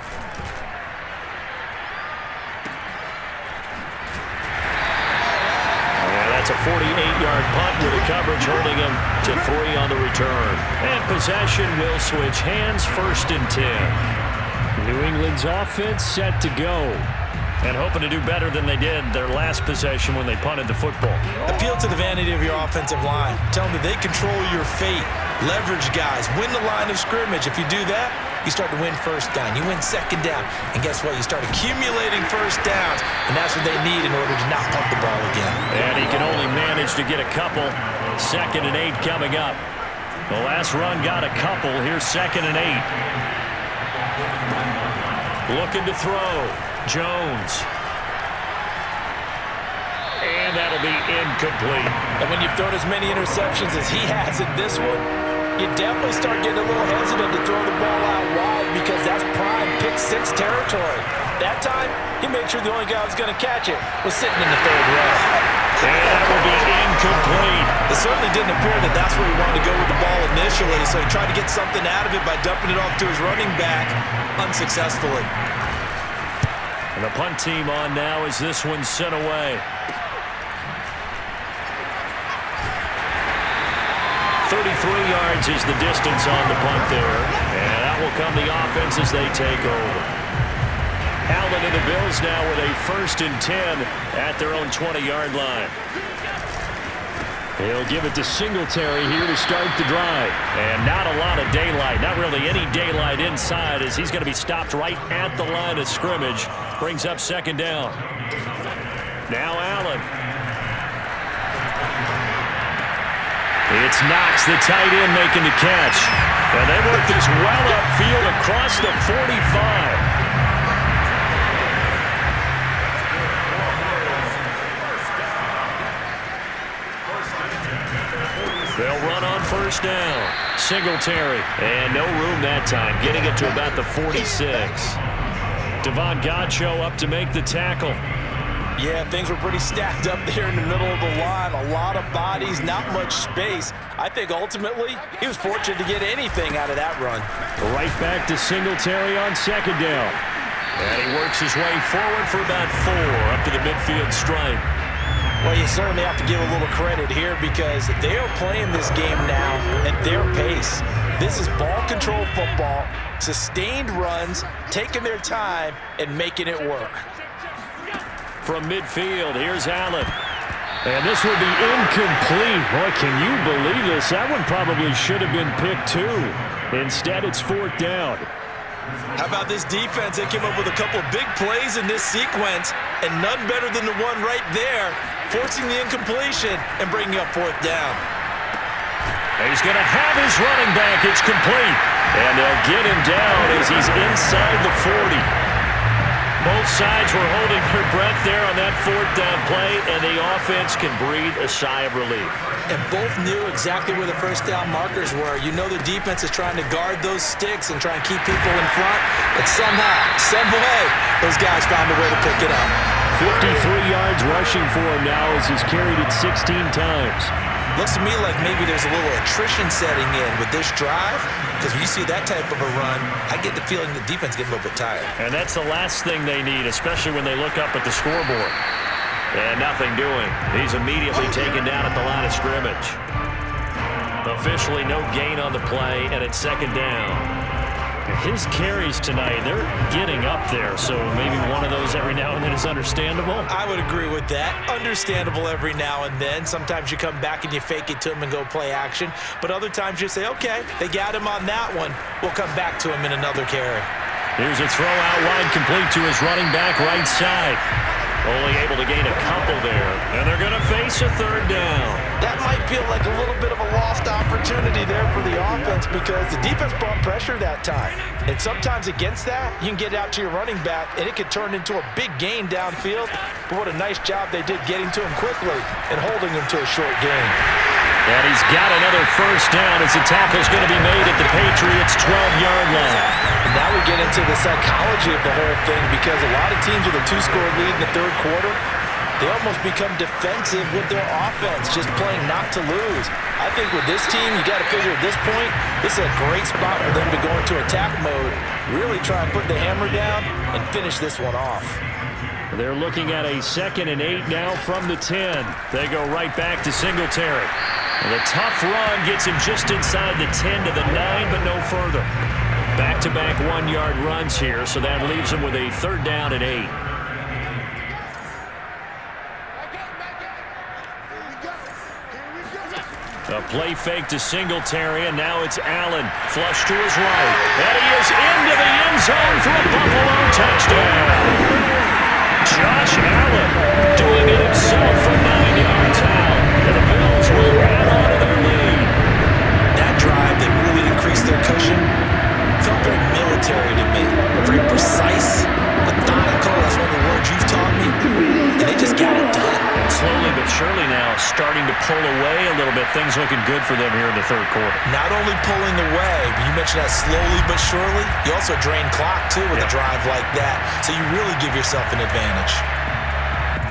Yeah, that's a 48-yard punt with a coverage holding him to 3 on the return. And possession will switch hands, 1st and 10. New England's offense set to go. And hoping to do better than they did their last possession when they punted the football. Appeal to the vanity of your offensive line. Tell them that they control your fate. Leverage guys. Win the line of scrimmage. If you do that, you start to win first down. You win second down. And guess what? You start accumulating first downs. And that's what they need in order to not punt the ball again. And he can only manage to get a couple. 2nd and 8 coming up. The last run got a couple. Here's 2nd and 8. Looking to throw. Jones. And that'll be incomplete. And when you've thrown as many interceptions as he has in this one, you definitely start getting a little hesitant to throw the ball out wide because that's prime pick 6 territory. That time, he made sure the only guy who was going to catch it was sitting in the 3rd row. And that will be incomplete. It certainly didn't appear that that's where he wanted to go with the ball initially, so he tried to get something out of it by dumping it off to his running back unsuccessfully. And the punt team on now as this one's sent away. 33 yards is the distance on the punt there. And that will come the offense as they take over. Allen and the Bills now with a 1st and 10 at their own 20-yard line. He'll give it to Singletary here to start the drive. And not a lot of daylight. Not really any daylight inside as he's going to be stopped right at the line of scrimmage. Brings up 2nd down. Now Allen. It's Knox, the tight end, making the catch. And they work this well upfield across the 45. They'll run on 1st down. Singletary. And no room that time. Getting it to about the 46. Devon Godchaux up to make the tackle. Yeah, things were pretty stacked up there in the middle of the line. A lot of bodies, not much space. I think ultimately he was fortunate to get anything out of that run. Right back to Singletary on 2nd down. And he works his way forward for about 4 up to the midfield stripe. Well, you certainly have to give a little credit here because they are playing this game now at their pace. This is ball control football, sustained runs, taking their time and making it work. From midfield, here's Allen. And this will be incomplete. Boy, can you believe this? That one probably should have been picked 2. Instead, it's 4th down. How about this defense? They came up with a couple of big plays in this sequence, and none better than the one right there, forcing the incompletion and bringing up 4th down. He's going to have his running back. It's complete. And they'll get him down as he's inside the 40. Both sides were holding their breath there on that 4th down play, and the offense can breathe a sigh of relief. And both knew exactly where the 1st down markers were. You know the defense is trying to guard those sticks and try and keep people in front, but somehow, some way, those guys found a way to pick it up. 53 yards rushing for him now as he's carried it 16 times. Looks to me like maybe there's a little attrition setting in with this drive, because when you see that type of a run, I get the feeling the defense getting a little bit tired. And that's the last thing they need, especially when they look up at the scoreboard. And nothing doing. He's immediately taken down at the line of scrimmage. Officially no gain on the play, and it's 2nd down. His carries tonight, they're getting up there, so maybe one of those every now and then is understandable. I would agree with that. Understandable every now and then. Sometimes you come back and you fake it to him and go play action, but other times you say, okay, they got him on that one. We'll come back to him in another carry. Here's a throw out wide, complete to his running back right side. Only able to gain a couple there. And they're going to face a third down. That might feel like a little bit of a lost opportunity there for the offense because the defense brought pressure that time. And sometimes against that, you can get out to your running back, and it could turn into a big gain downfield. But what a nice job they did getting to him quickly and holding him to a short gain. And he's got another first down as the tackle's going to be made at the Patriots' 12-yard line. And now we get into the psychology of the whole thing because a lot of teams with a 2-score lead in the third quarter, they almost become defensive with their offense, just playing not to lose. I think with this team, you got to figure at this point, this is a great spot for them to go into attack mode, really try and put the hammer down and finish this one off. They're looking at a 2nd and 8 now from the 10. They go right back to Singletary. And the tough run gets him just inside the 10 to the 9, but no further. Back-to-back 1-yard runs here, so that leaves him with a 3rd down and 8. A play fake to Singletary, and now it's Allen. Flush to his right. And he is into the end zone for a Buffalo touchdown. Josh Allen doing it himself from 9 yards out. And the Bills will add on to their lead. That drive, they really increased their cushion. Felt very military to me. Very precise, methodical. That's one of the words you've taught me. And they just got it done. And slowly but surely now starting to pull away a little bit. Things looking good for them here in the third quarter. Not only pulling away, but you mentioned that slowly but surely. You also drain clock, too, with a drive like that. So you really give yourself an advantage.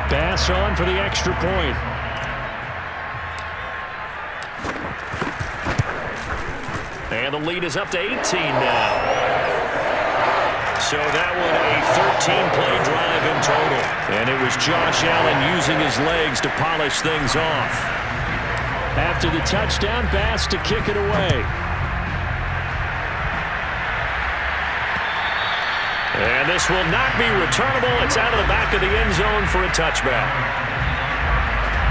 Bass on for the extra point. And the lead is up to 18 now. So that one a 13-play drive in total. And it was Josh Allen using his legs to polish things off. After the touchdown, Bass to kick it away. And this will not be returnable. It's out of the back of the end zone for a touchback.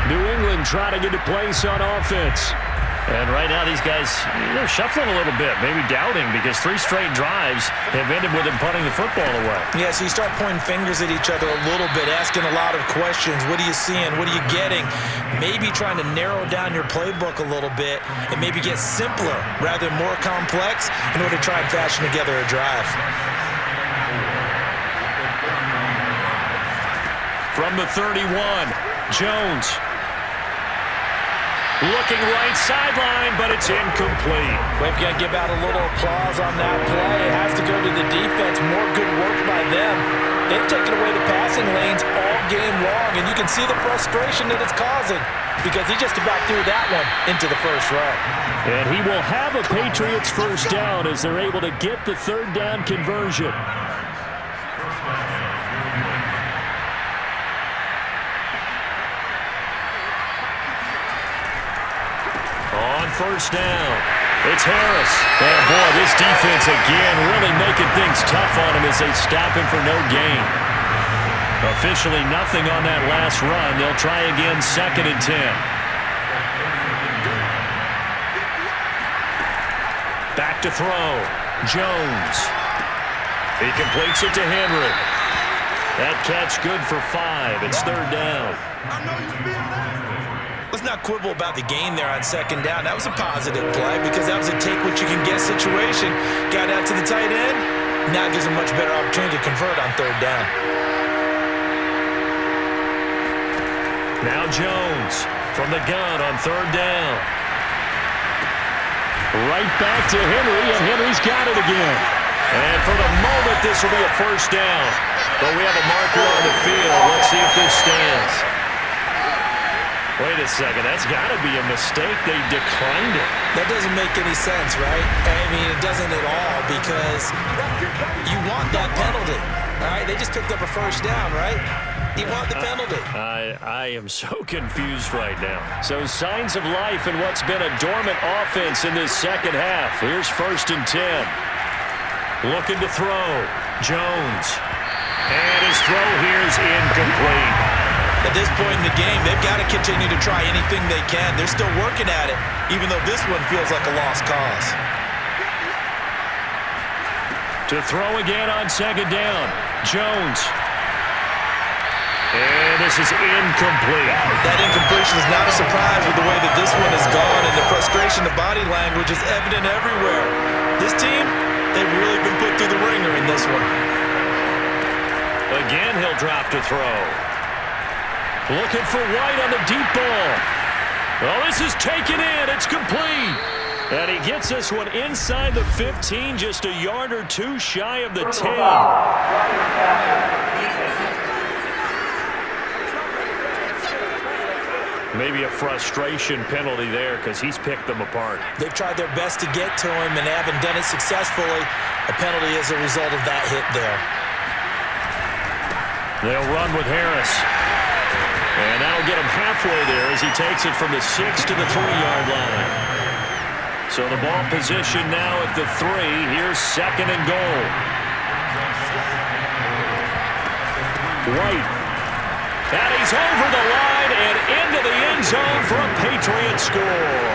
New England trying to get a place on offense. And right now these guys, they're shuffling a little bit, maybe doubting because 3 straight drives have ended with them punting the football away. Yeah, so you start pointing fingers at each other a little bit, asking a lot of questions. What are you seeing? What are you getting? Maybe trying to narrow down your playbook a little bit and maybe get simpler rather than more complex in order to try and fashion together a drive. From the 31, Jones. Looking right sideline, but it's incomplete. We've got to give out a little applause on that play. It has to go to the defense. More good work by them. They've taken away the passing lanes all game long, and you can see the frustration that it's causing because he just about threw that one into the first row. And he will have a Patriots first down as they're able to get the 3rd down conversion. On first down, it's Harris. And boy, this defense again really making things tough on him as they stop him for no gain. Officially nothing on that last run. They'll try again 2nd and 10. Back to throw. Jones. He completes it to Henry. That catch good for 5. It's 3rd down. Let's not quibble about the gain there on 2nd down. That was a positive play because that was a take-what-you-can-get situation. Got out to the tight end. Now gives a much better opportunity to convert on 3rd down. Now Jones from the gun on 3rd down. Right back to Henry, and Henry's got it again. And for the moment, this will be a first down. But we have a marker on the field. Let's see if this stands. Wait a second, that's got to be a mistake. They declined it. That doesn't make any sense, right? I mean, it doesn't at all because you want that penalty, all right? They just picked up a first down, right? You want the penalty. I am so confused right now. So signs of life in what's been a dormant offense in this second half. Here's 1st and 10. Looking to throw. Jones. And his throw here is incomplete. At this point in the game, they've got to continue to try anything they can. They're still working at it, even though this one feels like a lost cause. To throw again on second down. Jones. And this is incomplete. That incompletion is not a surprise with the way that this one has gone, and the frustration, the body language is evident everywhere. This team, they've really been put through the ringer in this one. Again, he'll drop to throw. Looking for White on the deep ball. Well, this is taken in. It's complete. And he gets this one inside the 15, just a yard or two shy of the 10. Maybe a frustration penalty there because he's picked them apart. They've tried their best to get to him and haven't done it successfully. A penalty as a result of that hit there. They'll run with Harris. And that'll get him halfway there as he takes it from the 6 to the 3-yard line. So the ball position now at the 3. Here's second and goal. White. And he's over the line and into the end zone for a Patriot score.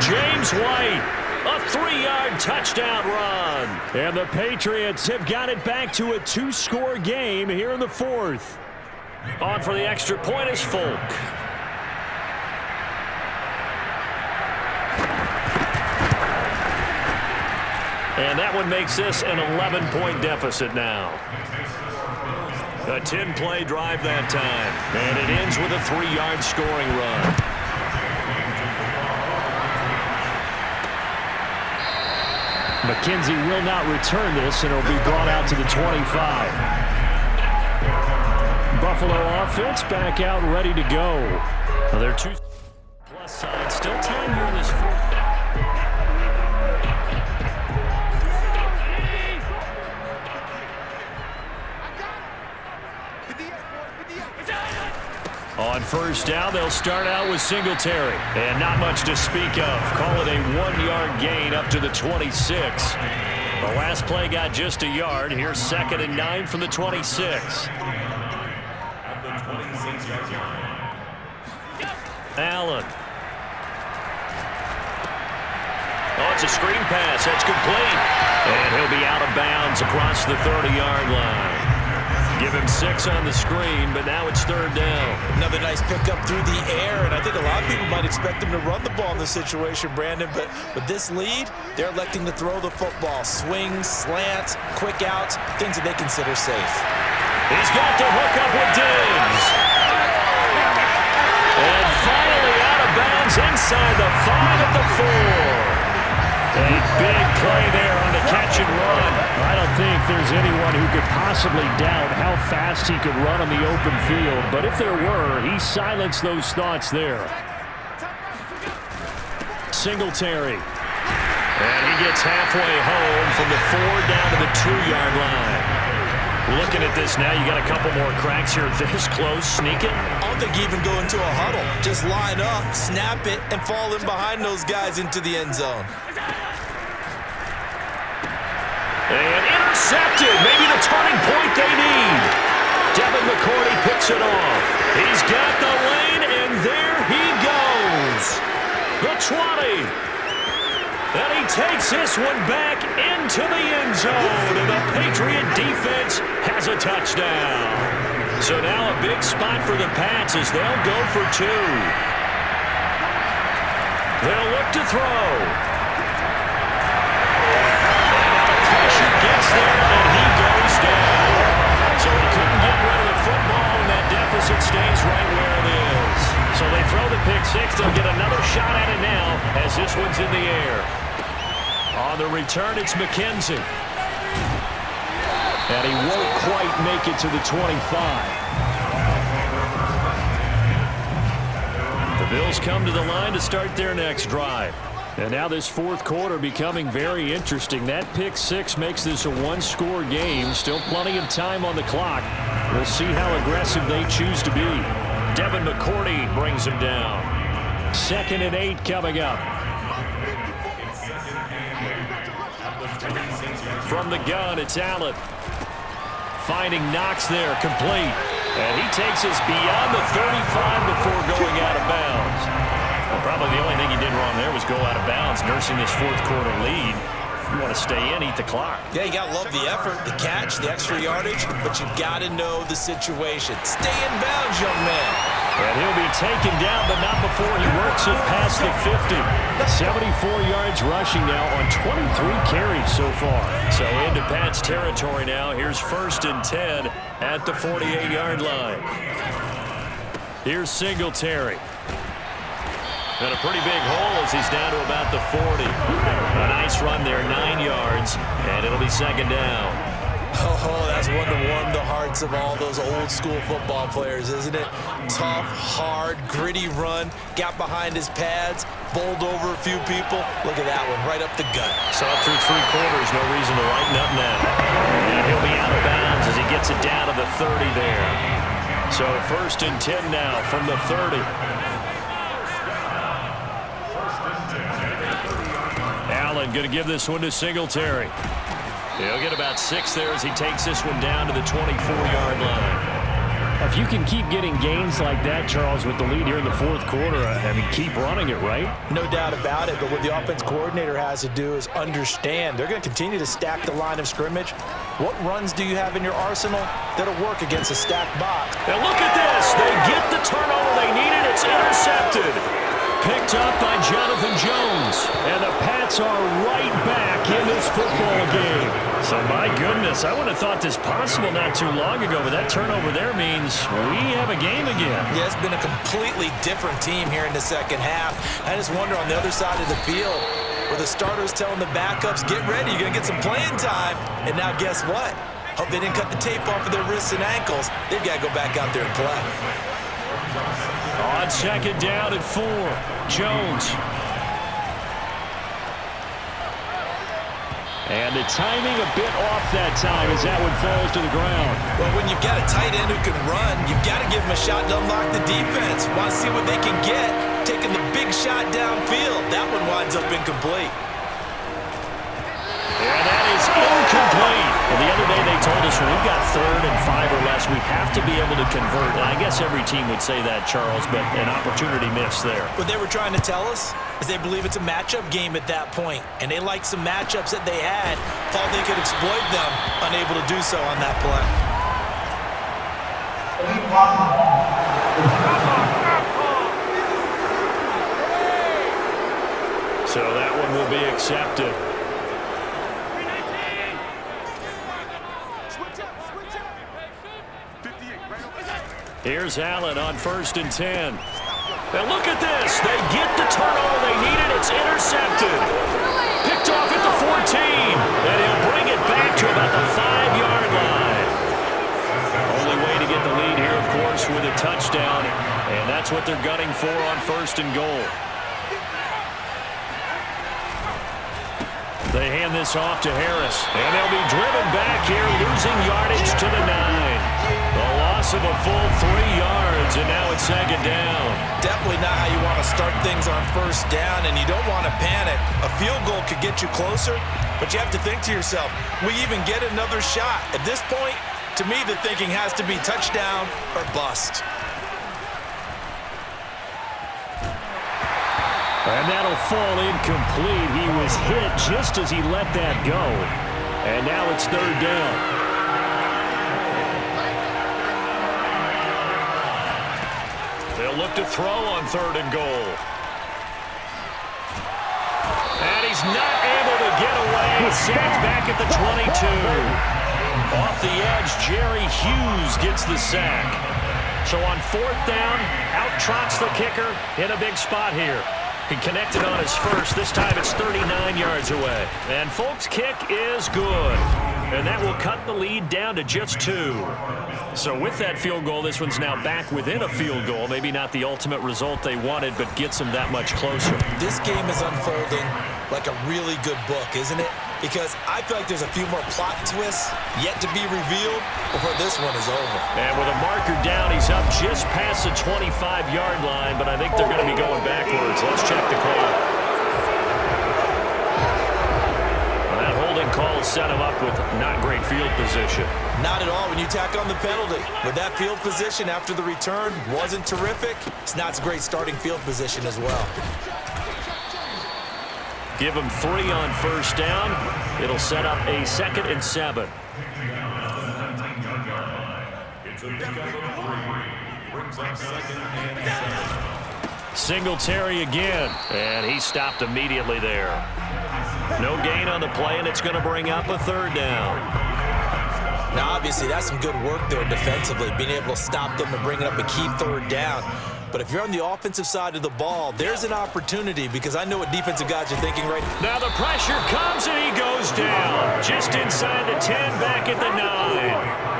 James White, a 3-yard touchdown run. And the Patriots have got it back to a 2-score game here in the 4th. On for the extra point is Folk. And that one makes this an 11-point deficit now. A 10-play drive that time. And it ends with a 3-yard scoring run. McKenzie will not return this, and it'll be brought out to the 25. Buffalo offense back out ready to go. Well, they're 2+ side. Still time here in this 4th. On first down, they'll start out with Singletary. And not much to speak of. Call it a 1-yard gain up to the 26. The last play got just a yard. Here's second and 9 from the 26. Allen. Oh, it's a screen pass. That's complete. And he'll be out of bounds across the 30-yard line. Give him 6 on the screen, but now it's third down. Another nice pickup through the air, and I think a lot of people might expect him to run the ball in this situation, Brandon, but with this lead, they're electing to throw the football. Swings, slants, quick outs, things that they consider safe. He's got the hook up with Diggs. And finally out of bounds inside the 5 at the 4. A big play there on the catch and run. I don't think there's anyone who could possibly doubt how fast he could run on the open field. But if there were, he silenced those thoughts there. Singletary. And he gets halfway home from the 4 down to the 2-yard line. Looking at this now, you got a couple more cracks here this close, sneaking. I don't think even go into a huddle. Just line up, snap it, and fall in behind those guys into the end zone. And intercepted. Maybe the turning point they need. Devin McCourty picks it off. He's got the lane, and there he goes. The 20. And he takes this one back into the end zone. And the Patriot defense has a touchdown. So now a big spot for the Pats as they'll go for 2. They'll look to throw. Pressure gets there, and he goes down. So he couldn't get rid of the football, and that deficit stays right where it is. So they throw the pick 6. They'll get another shot at it now as this one's in the air. On the return, it's McKenzie. And he won't quite make it to the 25. The Bills come to the line to start their next drive. And now this 4th quarter becoming very interesting. That pick 6 makes this a 1-score game. Still plenty of time on the clock. We'll see how aggressive they choose to be. Devin McCourty brings him down. 2nd and 8 coming up. From the gun, it's Allen. Finding Knox there, complete. And he takes us beyond the 35 before going out of bounds. Well, probably the only thing he did wrong there was go out of bounds, nursing this 4th quarter lead. You want to stay in, eat the clock. Yeah, you got to love the effort, the catch, the extra yardage, but you got to know the situation. Stay in bounds, young man. And he'll be taken down, but not before he works it past the 50. 74 yards rushing now on 23 carries so far. So into Pat's territory now. Here's 1st and 10 at the 48-yard line. Here's Singletary. And a pretty big hole as he's down to about the 40. A nice run there, 9 yards, and it'll be 2nd down. Oh, that's one to warm the hearts of all those old-school football players, isn't it? Tough, hard, gritty run, got behind his pads, bowled over a few people. Look at that one, right up the gut. Saw it through 3 quarters, no reason to lighten up now. And he'll be out of bounds as he gets it down to the 30 there. So 1st and 10 now from the 30. Allen going to give this one to Singletary. He'll get about 6 there as he takes this one down to the 24-yard line. If you can keep getting gains like that, Charles, with the lead here in the 4th quarter, I mean, keep running it, right? No doubt about it, but what the offense coordinator has to do is understand they're going to continue to stack the line of scrimmage. What runs do you have in your arsenal that'll work against a stacked box? Now look at this. They get the turnover they needed. It's intercepted. Picked up by Jonathan Jones. And the Pats are right back in this football game. So, my goodness, I wouldn't have thought this possible not too long ago, but that turnover there means we have a game again. Yeah, it's been a completely different team here in the 2nd half. I just wonder on the other side of the field, where the starters telling the backups, get ready, you're going to get some playing time. And now guess what? Hope they didn't cut the tape off of their wrists and ankles. They've got to go back out there and play. On 2nd down and 4, Jones. And the timing a bit off that time as that one falls to the ground. Well, when you've got a tight end who can run, you've got to give him a shot to unlock the defense. Want to see what they can get, taking the big shot downfield. That one winds up incomplete. And that is incomplete. Well, the other day they told us when we've got 3rd and 5 or less, we have to be able to convert. And I guess every team would say that, Charles, but an opportunity missed there. What they were trying to tell us is they believe it's a matchup game at that point, and they liked some matchups that they had, thought they could exploit them, unable to do so on that play. So that one will be accepted. Here's Allen on 1st and 10. Now look at this. They get the turnover they needed. It's intercepted. Picked off at the 14. And he'll bring it back to about the 5-yard line. Only way to get the lead here, of course, with a touchdown. And that's what they're gunning for on 1st and goal. They hand this off to Harris. And they'll be driven back here, losing yardage to the 9. The loss of a full 3 yards, and now it's 2nd down. Definitely not how you want to start things on 1st down, and you don't want to panic. A field goal could get you closer, but you have to think to yourself, we even get another shot. At this point, to me, the thinking has to be touchdown or bust. And that'll fall incomplete. He was hit just as he let that go. And now it's 3rd down. They'll look to throw on 3rd and goal. And he's not able to get away. Sacked back at the 22. Off the edge, Jerry Hughes gets the sack. So on 4th down, out trots the kicker in a big spot here. He connected on his first. This time it's 39 yards away. And Folk's kick is good. And that will cut the lead down to just 2. So with that field goal, this one's now back within a field goal. Maybe not the ultimate result they wanted, but gets them that much closer. This game is unfolding like a really good book, isn't it? Because I feel like there's a few more plot twists yet to be revealed before this one is over. And with a marker down, he's up just past the 25-yard line, but I think they're going to be going backwards. Let's check the call. Well, that holding call set him up with not great field position. Not at all when you tack on the penalty. With that field position after the return wasn't terrific, it's not a great starting field position as well. Give him 3 on first down. It'll set up a 2nd and 7. Singletary again, and he stopped immediately there. No gain on the play, and it's going to bring up a 3rd down. Now, obviously, that's some good work there defensively, being able to stop them and bringing up a key 3rd down. But if you're on the offensive side of the ball, there's an opportunity, because I know what defensive guys are thinking right now. Now the pressure comes, and he goes down. Just inside the 10, back at the 9.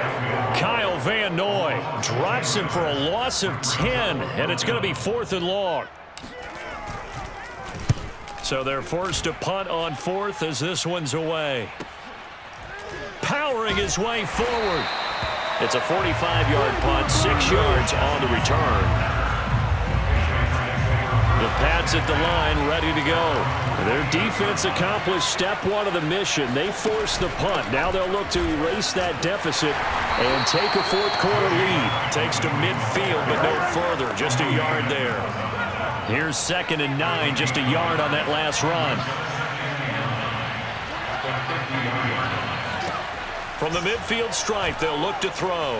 Kyle Van Noy drops him for a loss of 10, and it's going to be 4th and long. So they're forced to punt on 4th as this one's away. Powering his way forward. It's a 45-yard punt, 6 yards on the return. The Pats at the line, ready to go. Their defense accomplished step 1 of the mission. They forced the punt. Now they'll look to erase that deficit and take a 4th quarter lead. Takes to midfield, but no further. Just a yard there. Here's 2nd and 9, just a yard on that last run. From the midfield stripe, they'll look to throw.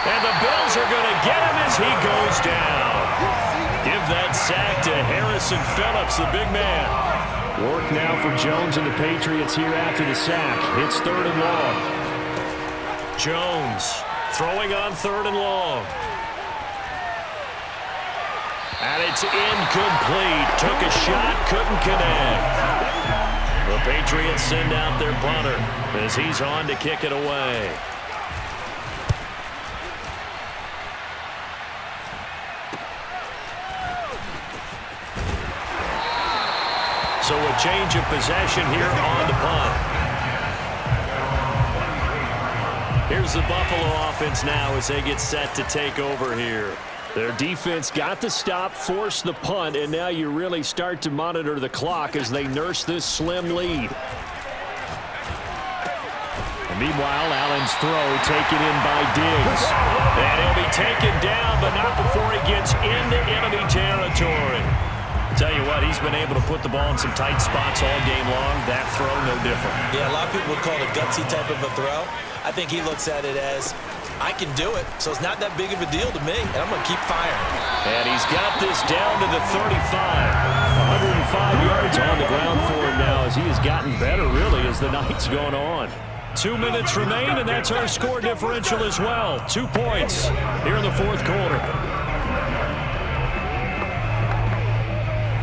And the Bills are going to get him as he goes down. Give that sack to Harrison Phillips, the big man. Work now for Jones and the Patriots here after the sack. It's 3rd and long. Jones throwing on 3rd and long. And it's incomplete. Took a shot, couldn't connect. The Patriots send out their punter as he's on to kick it away. So a change of possession here on the punt. Here's the Buffalo offense now as they get set to take over here. Their defense got the stop, forced the punt, and now you really start to monitor the clock as they nurse this slim lead. And meanwhile, Allen's throw taken in by Diggs. And he'll be taken down, but not before he gets into enemy territory. Tell you what, he's been able to put the ball in some tight spots all game long. That throw, no different. Yeah, a lot of people would call it a gutsy type of a throw. I think he looks at it as, I can do it, so it's not that big of a deal to me, and I'm going to keep firing. And he's got this down to the 35. 105 yards on the ground for him now as he has gotten better, really, as the night's gone on. 2 minutes remain, and that's our score differential as well. 2 points here in the 4th quarter.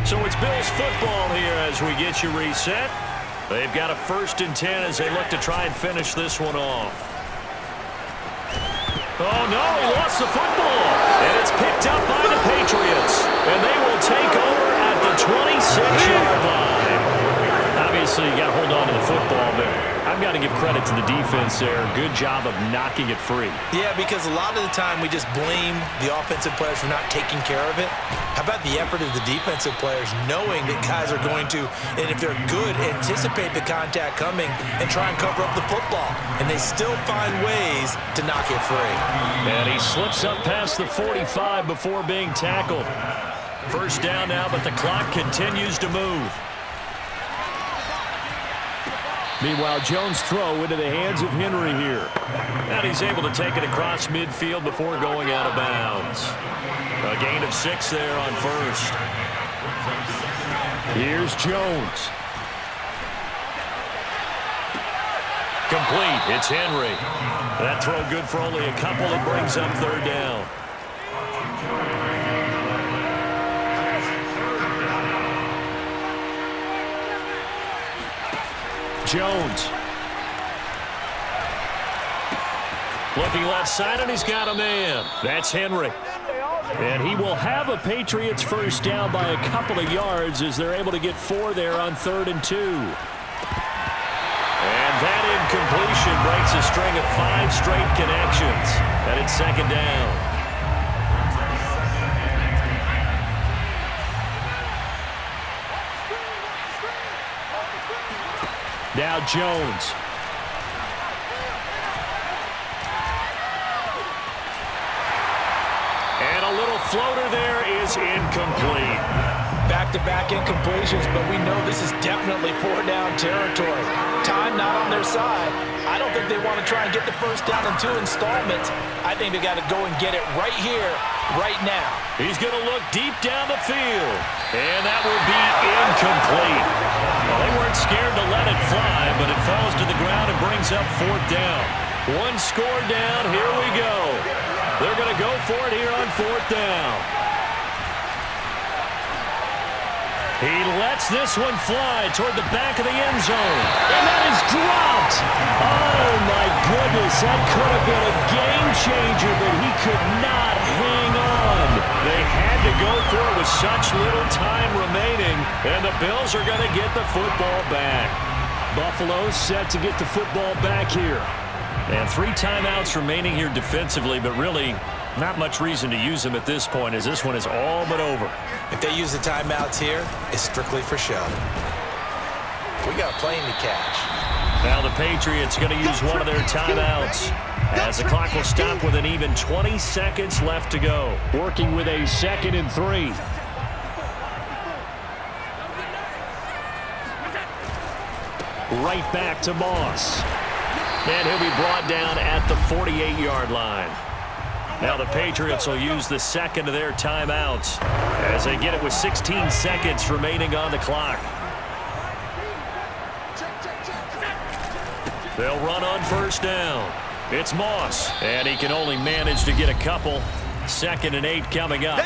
So it's Bills football here as we get you reset. They've got a 1st and 10 as they look to try and finish this one off. Oh, no, he lost the football. And it's picked up by the Patriots. And they will take over at the 26-yard line. Obviously, you got to hold on to the football, but I've got to give credit to the defense there. Good job of knocking it free. Yeah, because a lot of the time we just blame the offensive players for not taking care of it. How about the effort of the defensive players knowing that guys are going to, and if they're good, anticipate the contact coming and try and cover up the football. And they still find ways to knock it free. And he slips up past the 45 before being tackled. 1st down now, but the clock continues to move. Meanwhile, Jones' throw into the hands of Henry here. And he's able to take it across midfield before going out of bounds. A gain of 6 there on 1st. Here's Jones. Complete. It's Henry. That throw good for only a couple. It brings up 3rd down. Jones. Looking left side, and he's got a man. That's Henry. And he will have a Patriots 1st down by a couple of yards as they're able to get 4 there on 3rd and 2. And that incompletion breaks a string of 5 straight connections. And it's 2nd down. Now Jones. And a little floater there is incomplete. Back back-to-back incompletions, but we know this is definitely four-down territory. Time not on their side. I don't think they want to try and get the first down in 2 installments. I think they got to go and get it right here, right now. He's going to look deep down the field, and that will be incomplete. Well, they weren't scared to let it fly, but it falls to the ground and brings up 4th down. 1 score down. Here we go. They're going to go for it here on 4th down. He lets this one fly toward the back of the end zone. And that is dropped. Oh, my goodness. That could have been a game changer, but he could not hang on. They had to go for it with such little time remaining, and the Bills are going to get the football back. Buffalo set to get the football back here. And 3 timeouts remaining here defensively, but really not much reason to use them at this point, as this one is all but over. If they use the timeouts here, it's strictly for show. We got a plane to catch. Now the Patriots going to use one of their timeouts, as the clock will stop with an even 20 seconds left to go. Working with a 2nd and 3. Right back to Moss. And he'll be brought down at the 48-yard line. Now the Patriots will use the 2nd of their timeouts as they get it with 16 seconds remaining on the clock. They'll run on 1st down. It's Moss, and he can only manage to get a couple. 2nd and 8 coming up.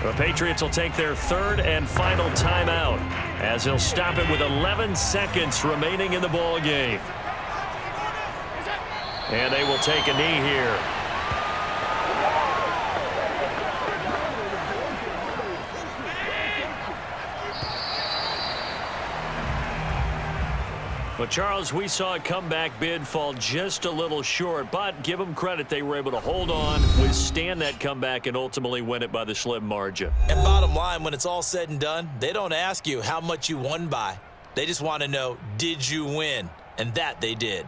The Patriots will take their 3rd and final timeout as they'll stop it with 11 seconds remaining in the ball game. And they will take a knee here. But, Charles, we saw a comeback bid fall just a little short, but give them credit. They were able to hold on, withstand that comeback, and ultimately win it by the slim margin. And bottom line, when it's all said and done, they don't ask you how much you won by. They just want to know, did you win? And that they did.